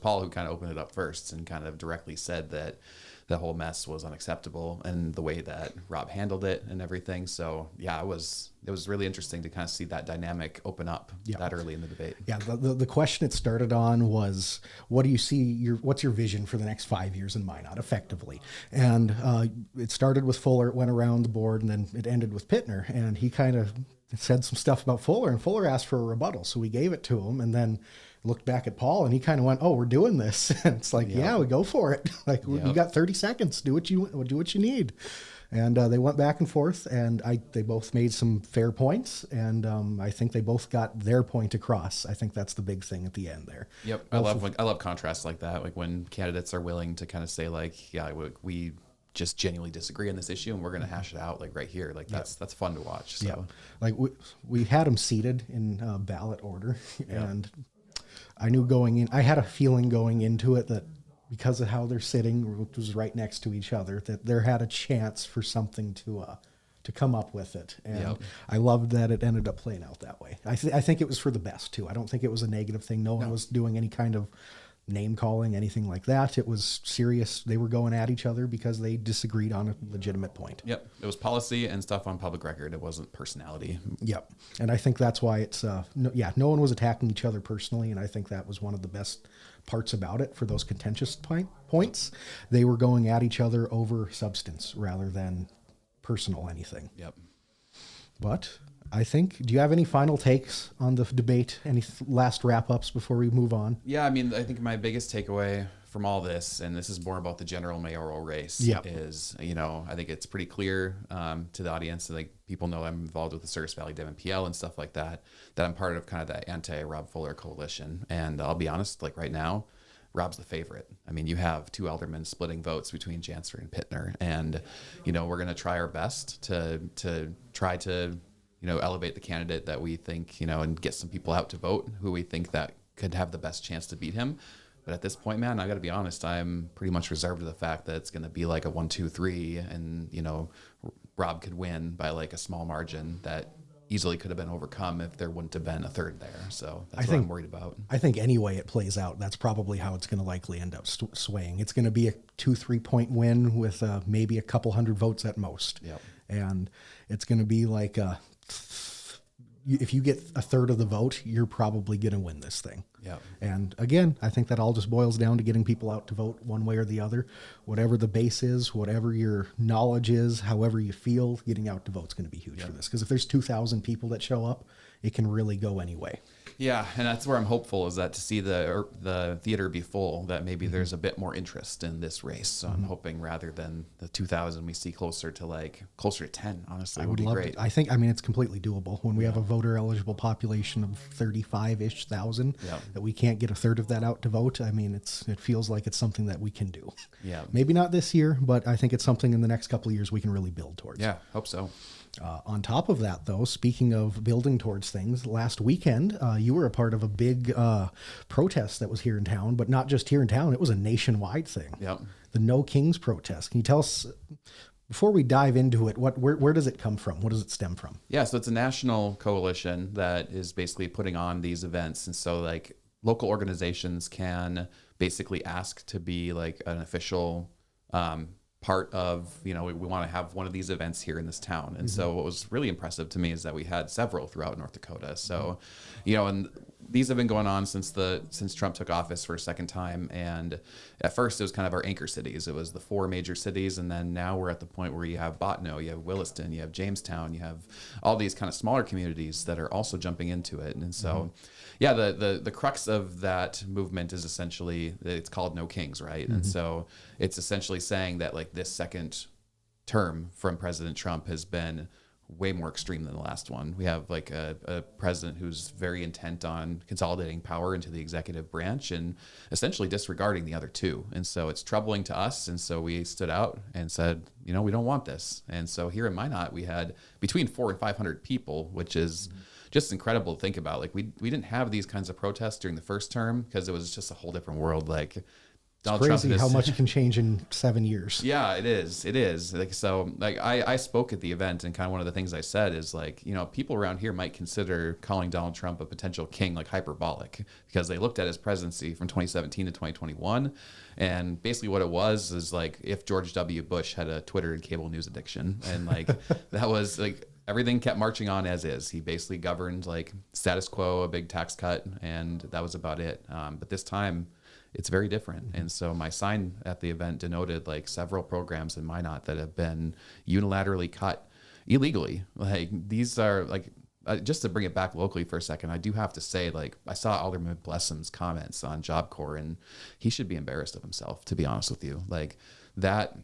Paul who kind of opened it up first and kind of directly said that the whole mess was unacceptable and the way that Rob handled it and everything. So, yeah, it was really interesting to kind of see that dynamic open up that early in the debate. Yeah, the question it started on was, what do you see, what's your vision for the next 5 years in Minot, effectively? And it started with Fuller, it went around the board, and then it ended with Pittner. And he kind of said some stuff about Fuller, and Fuller asked for a rebuttal. So we gave it to him, and then looked back at Paul, and he kind of went, "Oh, we're doing this." And it's like, yeah, we go for it. Like, we got 30 seconds. Do what you need. And they went back and forth, and they both made some fair points, and I think they both got their point across. I think that's the big thing at the end there. Yep, I love contrasts like that. Like when candidates are willing to kind of say, like, yeah, we just genuinely disagree on this issue, and we're going to hash it out, like, right here. Like, that's fun to watch. So. Yeah, like we had them seated in ballot order, and I knew going in, I had a feeling going into it that because of how they're sitting, which was right next to each other, that there had a chance for something to come up with it. And I loved that it ended up playing out that way. I think it was for the best too. I don't think it was a negative thing. No one was doing any kind of name calling, anything like that. It was serious. They were going at each other because they disagreed on a legitimate point. Yep. It was policy and stuff on public record. It wasn't personality. Yep. And I think that's why it's, no one was attacking each other personally. And I think that was one of the best parts about it for those contentious points. They were going at each other over substance rather than personal anything. Yep. But I think, do you have any final takes on the debate? Any last wrap-ups before we move on? Yeah, I mean, I think my biggest takeaway from all this, and this is more about the general mayoral race, is, I think it's pretty clear to the audience, and like people know I'm involved with the Service Valley MPL and stuff like that, that I'm part of kind of that anti-Rob Fuller coalition. And I'll be honest, like right now, Rob's the favorite. I mean, you have 2 aldermen splitting votes between Janser and Pittner, and we're going to try our best to try to elevate the candidate that we think, and get some people out to vote who we think that could have the best chance to beat him. But at this point, man, I got to be honest, I'm pretty much reserved to the fact that it's going to be like a 1-2-3, and Rob could win by like a small margin that easily could have been overcome if there wouldn't have been a third there. So that's what I'm worried about. I think any way it plays out, that's probably how it's going to likely end up swaying. It's going to be a 2-3 point win with maybe a couple hundred votes at most. Yep. And it's going to be like if you get a third of the vote, you're probably going to win this thing. Yeah. And again, I think that all just boils down to getting people out to vote one way or the other. Whatever the base is, whatever your knowledge is, however you feel, getting out to vote is going to be huge for this. Because if there's 2,000 people that show up, it can really go any way. Yeah, and that's where I'm hopeful, is that to see the theater be full, that maybe there's a bit more interest in this race. So I'm hoping rather than the 2,000, we see closer to 10. Honestly, would be love great. it. I mean, it's completely doable when we have a voter eligible population of 35-ish thousand. Yeah. That we can't get a third of that out to vote. I mean, it feels like it's something that we can do. Yeah. Maybe not this year, but I think it's something in the next couple of years we can really build towards. Yeah, hope so. On top of that, though, speaking of building towards things, last weekend you were a part of a big protest that was here in town, but not just here in town. It was a nationwide thing. Yep. The No Kings protest. Can you tell us, before we dive into it, where does it come from? What does it stem from? Yeah, so it's a national coalition that is basically putting on these events. And so like local organizations can basically ask to be like an official part of, we want to have one of these events here in this town. And so what was really impressive to me is that we had several throughout North Dakota. So, and these have been going on since Trump took office for a second time. And at first it was kind of our anchor cities. It was the 4 major cities. And then now we're at the point where you have Bottineau, you have Williston, you have Jamestown, you have all these kind of smaller communities that are also jumping into it. And so, yeah, the crux of that movement is essentially, it's called No Kings, right? And so it's essentially saying that like this second term from President Trump has been way more extreme than the last one. We have like a president who's very intent on consolidating power into the executive branch and essentially disregarding the other two. And so it's troubling to us. And so we stood out and said, we don't want this. And so here in Minot, we had between 400 and 500 people, which is just incredible to think about. Like we didn't have these kinds of protests during the first term because it was just a whole different world. Like Donald It's crazy Trump how much can change in 7 years. Yeah, it is. Like, so like I spoke at the event, and kind of one of the things I said is like, people around here might consider calling Donald Trump a potential king like hyperbolic, because they looked at his presidency from 2017 to 2021. And basically what it was is like if George W. Bush had a Twitter and cable news addiction, and like that was like everything kept marching on as is. He basically governed like status quo, a big tax cut, and that was about it. But this time it's very different. And so my sign at the event denoted like several programs in Minot that have been unilaterally cut illegally. Like these are like, just to bring it back locally for a second, I do have to say, like, I saw Alderman Blessum's comments on Job Corps, and he should be embarrassed of himself, to be honest with you. Like that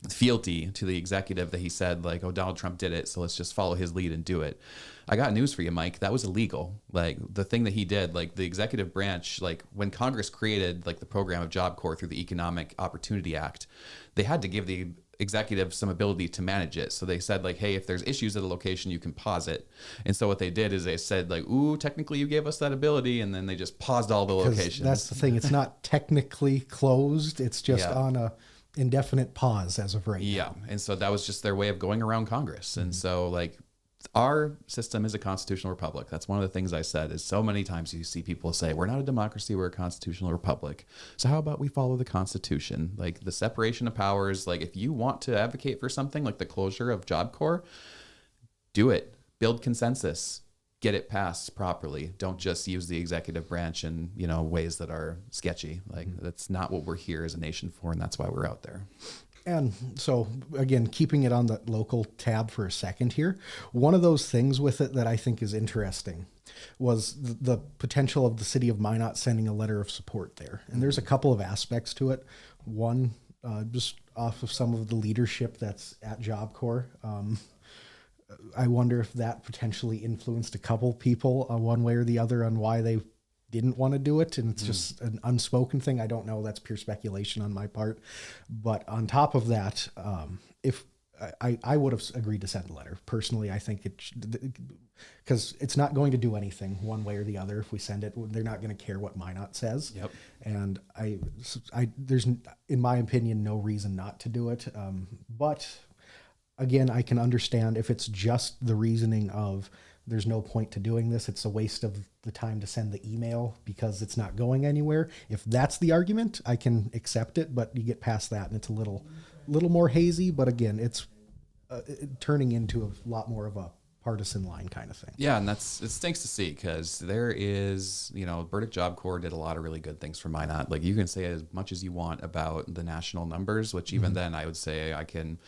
fealty to the executive that he said, like, oh, Donald Trump did it, so let's just follow his lead and do it. I got news for you, Mike. That was illegal. Like the thing that he did, like the executive branch, like when Congress created like the program of Job Corps through the Economic Opportunity Act, they had to give the executive some ability to manage it. So they said like, hey, if there's issues at a location, you can pause it. And so what they did is they said like, ooh, technically you gave us that ability. And then they just paused all the locations. That's the thing. It's not technically closed. It's just on a indefinite pause as of right now. Yeah. And so that was just their way of going around Congress. And so like our system is a constitutional republic. That's one of the things I said is so many times you see people say, we're not a democracy, we're a constitutional republic. So how about we follow the Constitution? Like the separation of powers, like if you want to advocate for something like the closure of Job Corps, do it, build consensus, get it passed properly. Don't just use the executive branch in, ways that are sketchy. Like that's not what we're here as a nation for. And that's why we're out there. And so, again, keeping it on the local tab for a second here, one of those things with it that I think is interesting was the potential of the city of Minot sending a letter of support there. And there's a couple of aspects to it. One, just off of some of the leadership that's at Job Corps, I wonder if that potentially influenced a couple people one way or the other on why they didn't want to do it, and it's just an unspoken thing. I don't know. That's pure speculation on my part. But on top of that, if I would have agreed to send a letter personally, I think it because it's not going to do anything one way or the other. If we send it, they're not going to care what Minot says. Yep. And there's, in my opinion, no reason not to do it. But again, I can understand if it's just the reasoning of there's no point to doing this. It's a waste of the time to send the email because it's not going anywhere. If that's the argument, I can accept it, but you get past that and it's a little more hazy. But again, it's turning into a lot more of a partisan line kind of thing. Yeah, and it stinks to see because there is, Burdick Job Corps did a lot of really good things for Minot. Like you can say as much as you want about the national numbers, which even then I would say I can,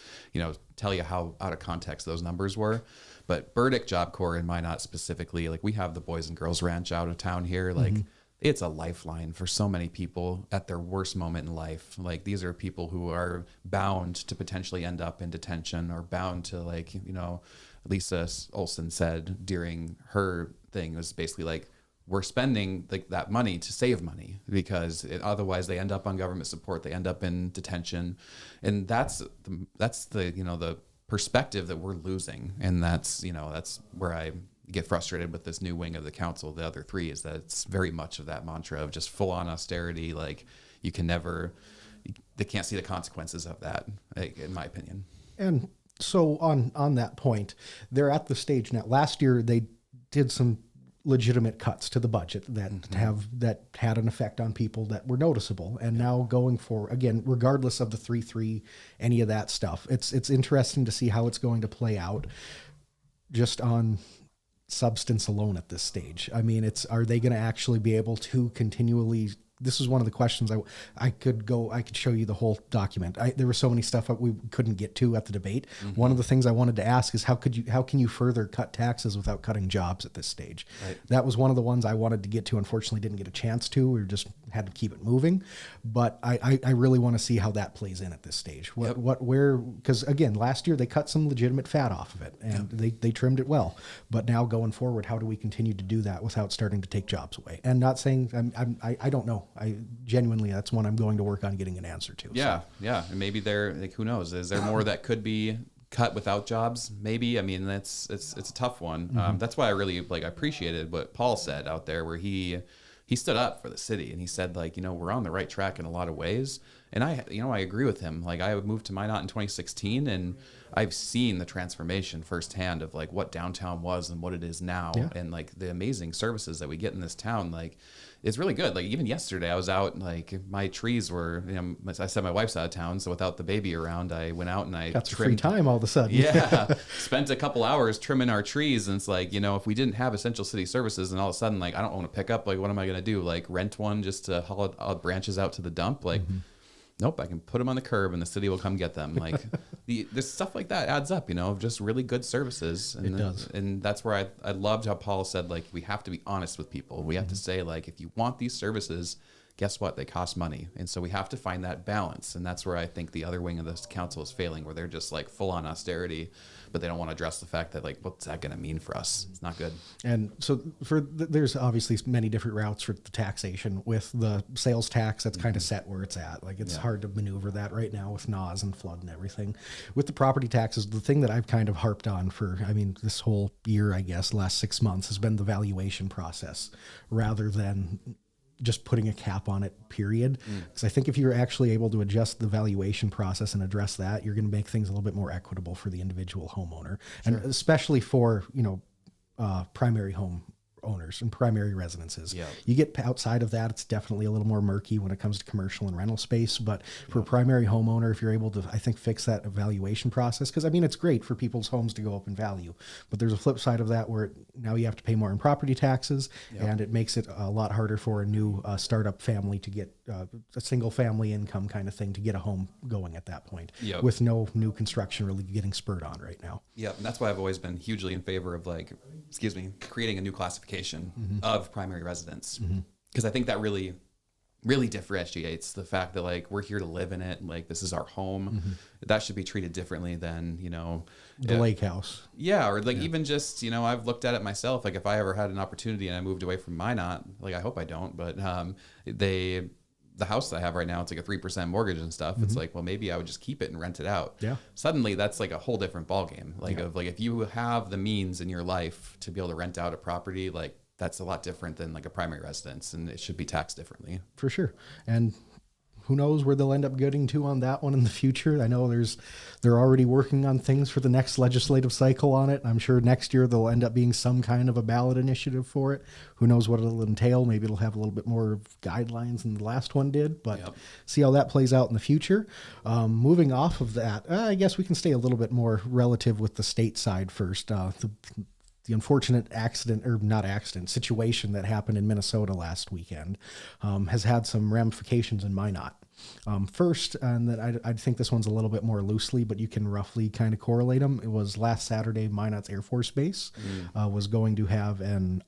tell you how out of context those numbers were. But Burdick Job Corps and Minot specifically, like we have the Boys and Girls Ranch out of town here. Like it's a lifeline for so many people at their worst moment in life. Like these are people who are bound to potentially end up in detention or bound to, like, you know, Lisa Olson said during her thing, it was basically like, we're spending like that money to save money because otherwise they end up on government support. They end up in detention. And that's the, you know, the perspective that we're losing. And that's, you know, that's where I get frustrated with this new wing of the council. The other three is that it's very much of that mantra of just full on austerity. Like you can never, they can't see the consequences of that, in my opinion. And so on that point, they're at the stage now. Last year, they did some legitimate cuts to the budget that had an effect on people that were noticeable. And now going for, again, regardless of the 3-3, any of that stuff, it's interesting to see how it's going to play out just on substance alone at this stage. I mean, are they going to actually be able to continually? This is one of the questions I could show you the whole document. There was so many stuff we couldn't get to at the debate. One of the things I wanted to ask is how can you further cut taxes without cutting jobs at this stage? Right. That was one of the ones I wanted to get to. Unfortunately, didn't get a chance to. We just had to keep it moving. But I really want to see how that plays in at this stage. Because again, last year they cut some legitimate fat off of it and they trimmed it well. But now going forward, how do we continue to do that without starting to take jobs away? And not saying I don't know. I genuinely, that's one I'm going to work on getting an answer to. Yeah. And maybe like, who knows? Is there more that could be cut without jobs? Maybe. I mean, it's a tough one. That's why I really I appreciated what Paul said out there, where he stood up for the city and he said, like, you know, we're on the right track in a lot of ways. And I agree with him. Like I moved to Minot in 2016 and I've seen the transformation firsthand of like what downtown was and what it is now. Yeah. And like the amazing services that we get in this town. Like it's really good. Like even yesterday I was out, like my trees were, you know, I said my wife's out of town. So without the baby around, I went out and I got some free time all of a sudden. Yeah. Spent a couple hours trimming our trees. And it's like, you know, if we didn't have essential city services and all of a sudden, like, I don't want to pick up, like, what am I going to do? Like rent one just to haul branches out to the dump? Like, nope, I can put them on the curb and the city will come get them. Like this stuff like that adds up, you know, just really good services. And it does. And that's where I loved how Paul said, like, we have to be honest with people. We have to say, like, if you want these services, guess what? They cost money. And so we have to find that balance. And that's where I think the other wing of this council is failing, where they're just like full on austerity, but they don't want to address the fact that, like, what's that going to mean for us? It's not good. And so there's obviously many different routes for the taxation. With the sales tax, that's kind of set where it's at. Like it's hard to maneuver that right now with NAS and flood and everything. With the property taxes, the thing that I've kind of harped on for, I mean, this whole year, I guess, last 6 months has been the valuation process rather than just putting a cap on it, period. Because I think if you're actually able to adjust the valuation process and address that, you're going to make things a little bit more equitable for the individual homeowner. Sure. And especially for, you know, primary home owners and primary residences. Yeah. You get outside of that, it's definitely a little more murky when it comes to commercial and rental space. But for a primary homeowner, if you're able to, I think, fix that evaluation process, because I mean, it's great for people's homes to go up in value, but there's a flip side of that where now you have to pay more in property taxes, and it makes it a lot harder for a new startup family to get a single family income kind of thing to get a home going at that point, with no new construction really getting spurred on right now. Yeah, and that's why I've always been hugely in favor of, like, creating a new classification of primary residence, because I think that really differentiates the fact that, like, we're here to live in it, and, like, this is our home. That should be treated differently than, you know, the lake house. Yeah, or like even just, you know, I've looked at it myself. Like if I ever had an opportunity and I moved away from Minot, like I hope I don't, but the house that I have right now, it's like a 3% mortgage and stuff. It's like, well, maybe I would just keep it and rent it out. Yeah. Suddenly that's like a whole different ballgame. Like of like, if you have the means in your life to be able to rent out a property, like that's a lot different than like a primary residence, and it should be taxed differently. For sure. And who knows where they'll end up getting to on that one in the future. I know they're already working on things for the next legislative cycle on it. I'm sure next year there'll end up being some kind of a ballot initiative for it. Who knows what it'll entail. Maybe it'll have a little bit more guidelines than the last one did, but see how that plays out in the future. Moving off of that, I guess we can stay a little bit more relative with the state side first. The unfortunate situation that happened in Minnesota last weekend has had some ramifications in Minot. First, and that I think this one's a little bit more loosely, but you can roughly kind of correlate them. It was last Saturday, Minot's Air Force Base was going to have an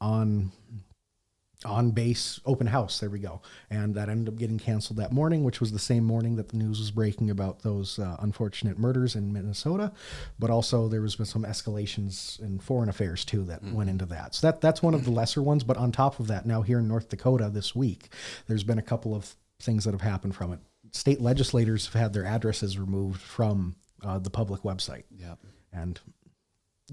on-base open house. There we go. And that ended up getting canceled that morning, which was the same morning that the news was breaking about those unfortunate murders in Minnesota. But also there was been some escalations in foreign affairs too that went into that. So that's one of the lesser ones. But on top of that, now here in North Dakota this week, there's been a couple of things that have happened from it. State legislators have had their addresses removed from the public website. Yeah. And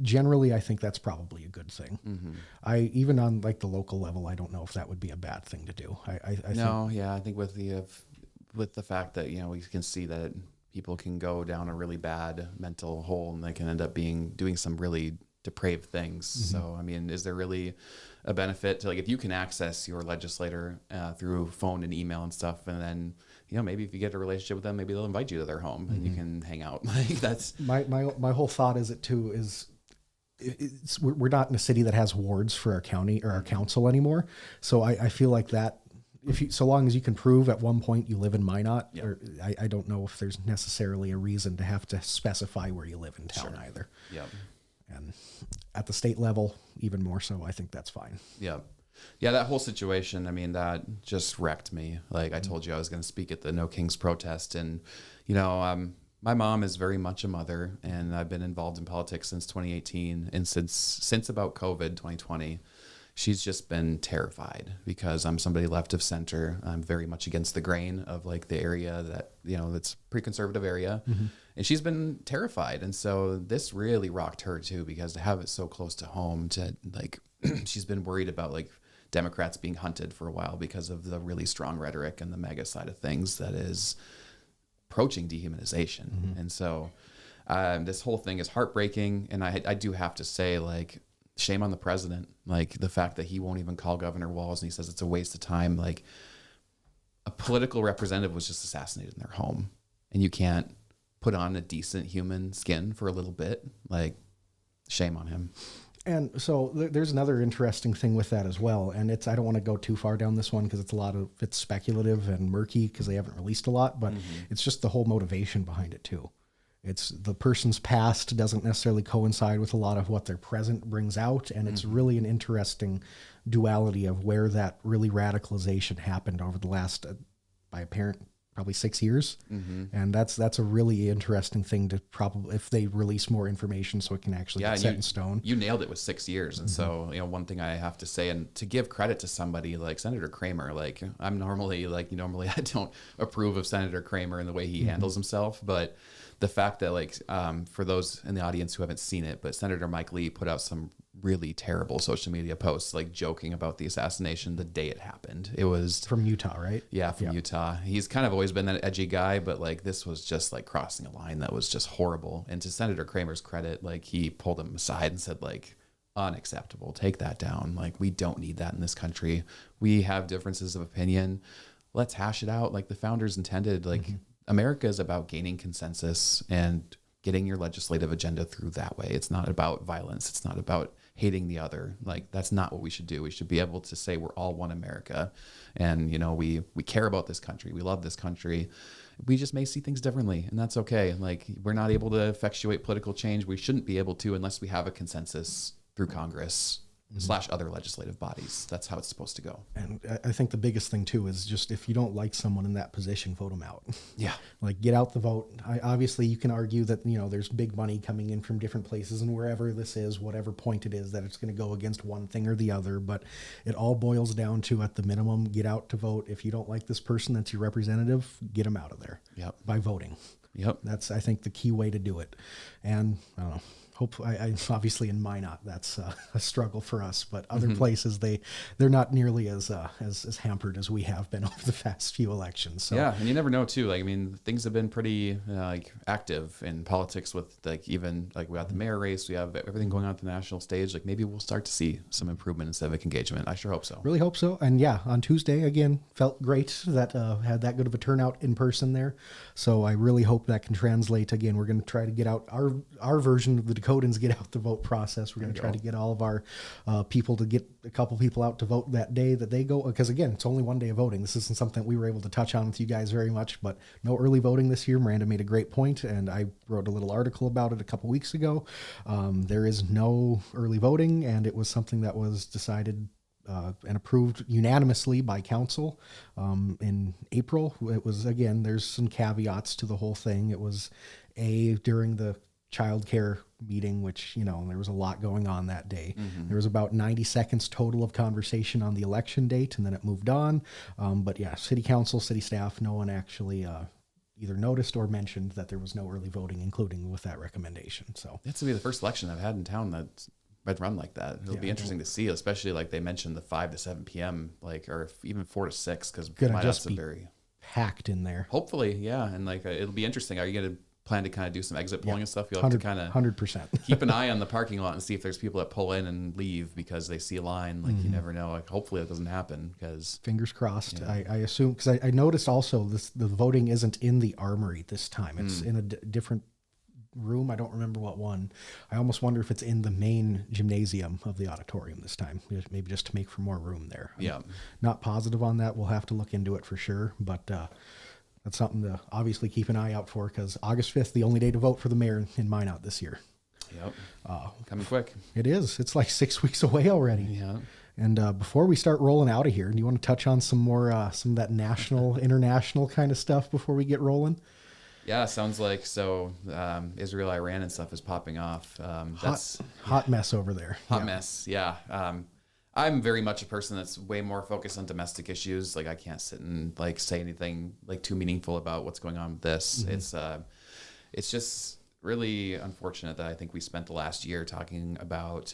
generally, I think that's probably a good thing. I even on like the local level, I don't know if that would be a bad thing to do. I think with the fact that we can see that people can go down a really bad mental hole and they can end up doing some really depraved things. So I mean, is there really a benefit to, like, if you can access your legislator through phone and email and stuff, and then maybe if you get a relationship with them, maybe they'll invite you to their home and you can hang out. Like, that's my whole thought is we're not in a city that has wards for our county or our council anymore. So I feel like that so long as you can prove at one point you live in Minot, or I don't know if there's necessarily a reason to have to specify where you live in town either. Yep. And at the state level, even more so, I think that's fine. Yep. Yeah, that whole situation, I mean, that just wrecked me. Like I told you, I was going to speak at the No Kings protest, and my mom is very much a mother, and I've been involved in politics since 2018, and since about COVID 2020, she's just been terrified because I'm somebody left of center. I'm very much against the grain of like the area that that's a pretty conservative area, and she's been terrified. And so this really rocked her too, because to have it so close to home, to like she's been worried about like Democrats being hunted for a while because of the really strong rhetoric and the MAGA side of things that is approaching dehumanization. And so this whole thing is heartbreaking. And I do have to say, like, shame on the president. Like the fact that he won't even call Governor Walz, and he says it's a waste of time. Like, a political representative was just assassinated in their home, and you can't put on a decent human skin for a little bit. Like, shame on him. And so there's another interesting thing with that as well. And I don't want to go too far down this one because it's speculative and murky because they haven't released a lot, but it's just the whole motivation behind it too. It's the person's past doesn't necessarily coincide with a lot of what their present brings out. And it's really an interesting duality of where that really radicalization happened over the last, by apparent, probably 6 years. And that's a really interesting thing to probably, if they release more information so it can actually get set in stone. You nailed it with 6 years. And so, one thing I have to say, and to give credit to somebody like Senator Kramer, like I'm normally I don't approve of Senator Kramer and the way he handles himself, but the fact that for those in the audience who haven't seen it, but Senator Mike Lee put out some really terrible social media posts, like joking about the assassination the day it happened. It was from Utah, right? Yeah, from Utah. He's kind of always been that edgy guy, but like this was just like crossing a line that was just horrible. And to Senator Kramer's credit, like he pulled him aside and said, like, unacceptable, take that down. Like, we don't need that in this country. We have differences of opinion. Let's hash it out like the founders intended. Like, America is about gaining consensus and getting your legislative agenda through that way. It's not about violence. It's not about hating the other. Like, that's not what we should do. We should be able to say we're all one America, and we care about this country. We love this country. We just may see things differently, and that's okay. Like, we're not able to effectuate political change. We shouldn't be able to unless we have a consensus through Congress / other legislative bodies. That's how it's supposed to go. And I think the biggest thing too is just, if you don't like someone in that position, vote them out. Yeah. Like, get out the vote. Obviously you can argue that, there's big money coming in from different places, and wherever this is, whatever point it is, that it's going to go against one thing or the other, but it all boils down to, at the minimum, get out to vote. If you don't like this person that's your representative, get them out of there. Yep. By voting. Yep. That's, I think, the key way to do it. And I don't know. I obviously in Minot, that's a struggle for us, but other places they're not nearly as hampered as we have been over the past few elections. So. Yeah, and you never know too. Like, I mean, things have been pretty active in politics with even we got the mayor race, we have everything going on at the national stage. Like, maybe we'll start to see some improvement in civic engagement. I sure hope so. Really hope so. And yeah, on Tuesday again, felt great that had that good of a turnout in person there. So I really hope that can translate. Again, we're going to try to get out our version of the Dakotans get out the vote process. We're going to try to get all of our people to get a couple people out to vote that day that they go. Because again, it's only one day of voting. This isn't something we were able to touch on with you guys very much, but no early voting this year. Miranda made a great point, and I wrote a little article about it a couple weeks ago. There is no early voting, and it was something that was decided and approved unanimously by council in April. It was, again, there's some caveats to the whole thing. It was during the child care meeting, which, there was a lot going on that day. There was about 90 seconds total of conversation on the election date, and then it moved on. But yeah, city council, city staff, no one actually either noticed or mentioned that there was no early voting, including with that recommendation. So That's going to be the first election I've had in town that's red run like that. It'll be interesting to see, especially like they mentioned the 5 to 7 p.m. or even 4 to 6, because gonna just be packed in there. Hopefully, yeah, and it'll be interesting. Are you going to plan to kind of do some exit polling and stuff? You'll have to kind of 100% keep an eye on the parking lot and see if there's people that pull in and leave because they see a line. You never know. Hopefully that doesn't happen, because fingers crossed. I assume, because I noticed also the voting isn't in the Armory this time. It's in a different room. I don't remember what one. I almost wonder if it's in the main gymnasium of the auditorium this time, maybe just to make for more room there. Yeah. Not positive on that. We'll have to look into it for sure, but that's something to obviously keep an eye out for, because August 5th, the only day to vote for the mayor in Minot this year. Yep. Coming quick. It is. It's like 6 weeks away already. Yeah. And before we start rolling out of here, do you want to touch on some more, some of that national, international kind of stuff before we get rolling? Yeah, sounds like so. Israel, Iran, and stuff is popping off. That's hot mess over there. Hot mess. Yeah. I'm very much a person that's way more focused on domestic issues. I can't sit and say anything too meaningful about what's going on with this. It's just really unfortunate that I think we spent the last year talking about,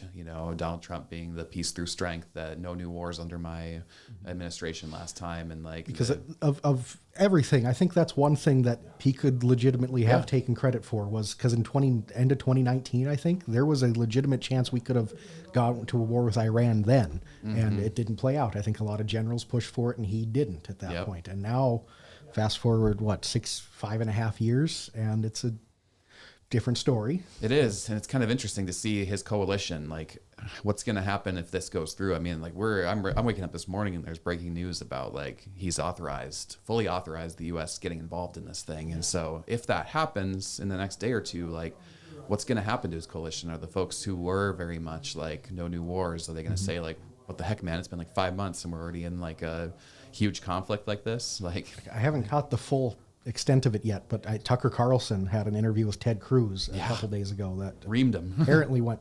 Donald Trump being the peace through strength, that no new wars under my administration last time. And because of everything, I think that's one thing that he could legitimately have taken credit for, was because in end of 2019, I think there was a legitimate chance we could have gone to a war with Iran then, and it didn't play out. I think a lot of generals pushed for it, and he didn't at that point. And now, fast forward, 5.5 years, and it's a different story. It is, and it's kind of interesting to see his coalition. What's going to happen if this goes through? I mean, I'm waking up this morning and there's breaking news about he's fully authorized the U.S. getting involved in this thing. And so if that happens in the next day or two, what's going to happen to his coalition? Are the folks who were very much no new wars, are they going to say what the heck, man? It's been 5 months and we're already in a huge conflict like this? I haven't caught the full extent of it yet, but Tucker Carlson had an interview with Ted Cruz a couple days ago that reamed him. Apparently went,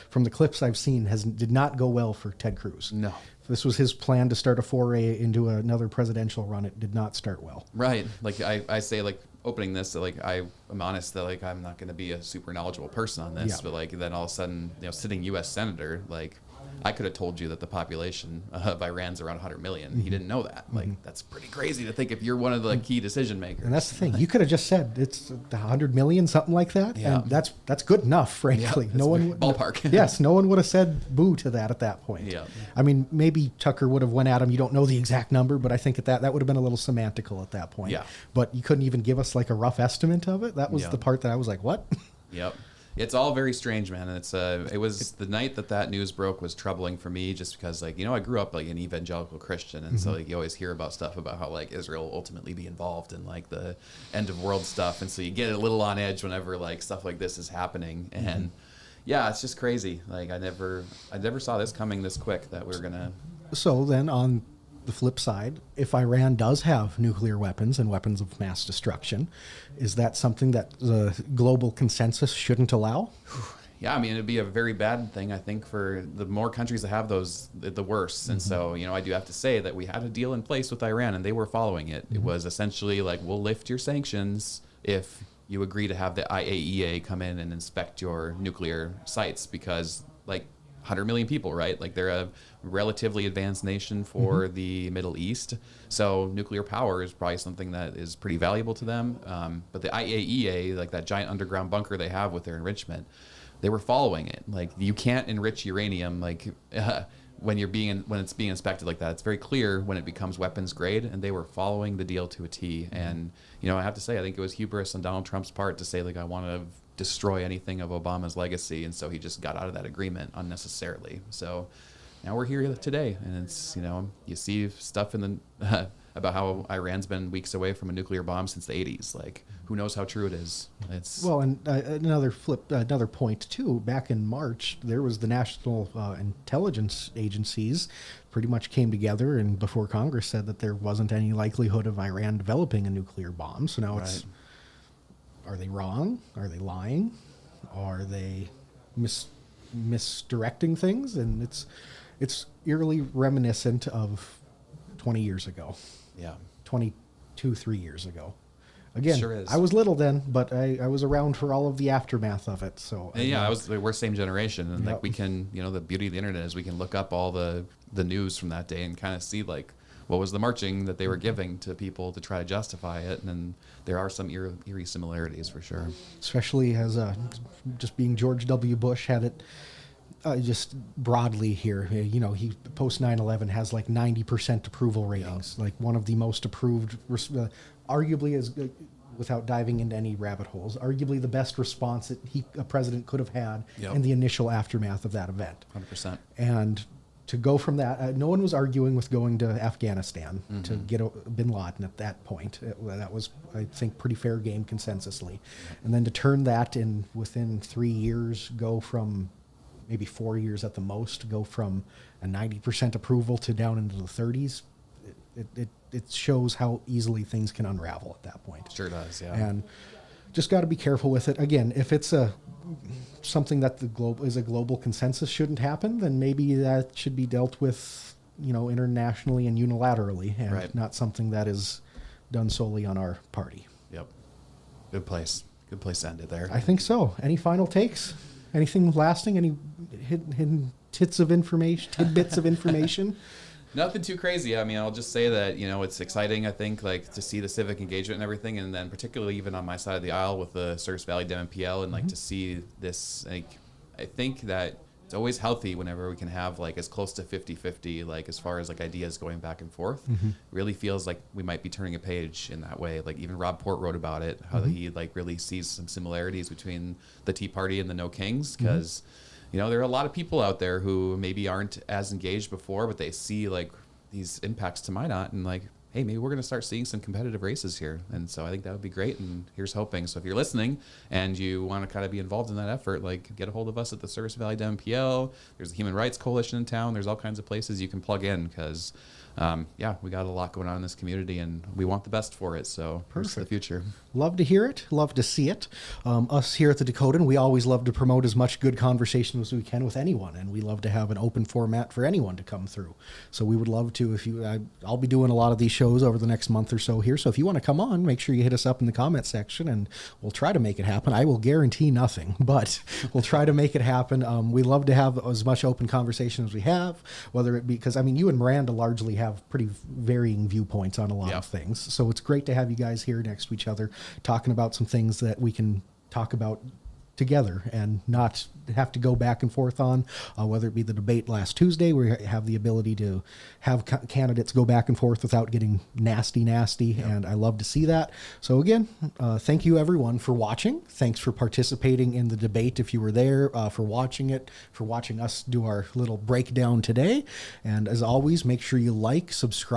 from the clips I've seen, did not go well for Ted Cruz. No. If this was his plan to start a foray into another presidential run, it did not start well. Right. I say, opening this, I am honest that I'm not going to be a super knowledgeable person on this, but then all of a sudden, sitting U.S. senator, I could have told you that the population of Iran's around 100 million. He didn't know that. That's pretty crazy to think if you're one of the key decision makers. And that's the thing. You could have just said it's 100 million, something like that. Yeah. And that's good enough, frankly. No one ballpark. Yes, no one would have said boo to that at that point. Yeah. I mean, maybe Tucker would have went at him. You don't know the exact number, but I think that would have been a little semantical at that point. Yeah. But you couldn't even give us a rough estimate of it. That was the part that I was like, what? Yep. It's all very strange, man. And it was the night that news broke was troubling for me, just because I grew up an evangelical Christian, and so you always hear about stuff about how Israel will ultimately be involved in the end of world stuff, and so you get a little on edge whenever stuff like this is happening. And it's just crazy. I never saw this coming this quick, that we were gonna. So then on the flip side, if Iran does have nuclear weapons and weapons of mass destruction, is that something that the global consensus shouldn't allow? Yeah, I mean, it'd be a very bad thing, I think, for the more countries that have those, the worse. And so, I do have to say that we had a deal in place with Iran, and they were following it. It was essentially we'll lift your sanctions if you agree to have the IAEA come in and inspect your nuclear sites, because 100 million people, right? They're a relatively advanced nation for the Middle East. So nuclear power is probably something that is pretty valuable to them. But the IAEA, that giant underground bunker they have with their enrichment, they were following it. You can't enrich uranium when it's being inspected like that. It's very clear when it becomes weapons grade, and they were following the deal to a T. And I have to say, I think it was hubris on Donald Trump's part to say I want to destroy anything of Obama's legacy, and so he just got out of that agreement unnecessarily. So now we're here today, and it's, you see stuff in the about how Iran's been weeks away from a nuclear bomb since the 80s. Like, who knows how true it is? It's Well, and another point too. Back in March, there was the national intelligence agencies pretty much came together, and before Congress said that there wasn't any likelihood of Iran developing a nuclear bomb. So now it's, are they wrong? Are they lying? Are they misdirecting things? And it's eerily reminiscent of 20 years ago. Yeah. 3 years ago. Again, Sure is. I was little then, but I was around for all of the aftermath of it. So we're same generation, and Yep. like we can, the beauty of the internet is we can look up all the news from that day and kind of see like what was the marching that they were giving to people to try to justify it, and then there are some eerie similarities for sure. especially as just being George W. Bush had it. Just broadly here, he post 9/11 has like 90% approval ratings, like one of the most approved, arguably as without diving into any rabbit holes, arguably the best response that a president could have had Yep. in the initial aftermath of that event. 100%. And to go from that, no one was arguing with going to Afghanistan to Mm-hmm. get bin Laden at that point. That was, I think, pretty fair game consensusly. And then to turn that in within 3 years, go from maybe 4 years at the most, go from a 90% approval to down into the 30s, it shows how easily things can unravel at that point. Sure does, yeah. And just got to be careful with it. Again, if it's something that is a global consensus shouldn't happen, then maybe that should be dealt with, internationally and unilaterally, and Right. not something that is done solely on our party. Yep. Good place to end it there. I think so. Any final takes? Anything lasting? Any hidden tidbits of information? Nothing too crazy. I mean, I'll just say that, it's exciting, I think, like to see the civic engagement and everything. And then particularly even on my side of the aisle with the Service Valley MPL, and like to see this, like, I think that it's always healthy whenever we can have like as close to 50-50, like as far as like ideas going back and forth. Really feels like we might be turning a page in that way. Like even Rob Port wrote about it, how he like really sees some similarities between the Tea Party and the No Kings, because there are a lot of people out there who maybe aren't as engaged before, but they see like these impacts to Minot and like, hey, maybe we're going to start seeing some competitive races here. And so I think that would be great. And here's hoping. So if you're listening and you want to kind of be involved in that effort, like get a hold of us at the Service Valley MPL. There's a Human Rights Coalition in town. There's all kinds of places you can plug in because, we got a lot going on in this community and we want the best for it. So here's to the future. Love to hear it. Love to see it. Us here at the Dakotan, we always love to promote as much good conversation as we can with anyone, and we love to have an open format for anyone to come through. So we would love to, I'll be doing a lot of these shows over the next month or so here. So if you want to come on, make sure you hit us up in the comment section, and we'll try to make it happen. I will guarantee nothing, but we'll try to make it happen. We love to have as much open conversation as we have, whether it be because you and Miranda largely have pretty varying viewpoints on a lot of things. So it's great to have you guys here next to each other, talking about some things that we can talk about together and not have to go back and forth on, whether it be the debate last Tuesday, where we have the ability to have candidates go back and forth without getting nasty, and I love to see that. So again, thank you everyone for watching. Thanks for participating in the debate if you were there, for watching it, for watching us do our little breakdown today. And as always, make sure you like, subscribe,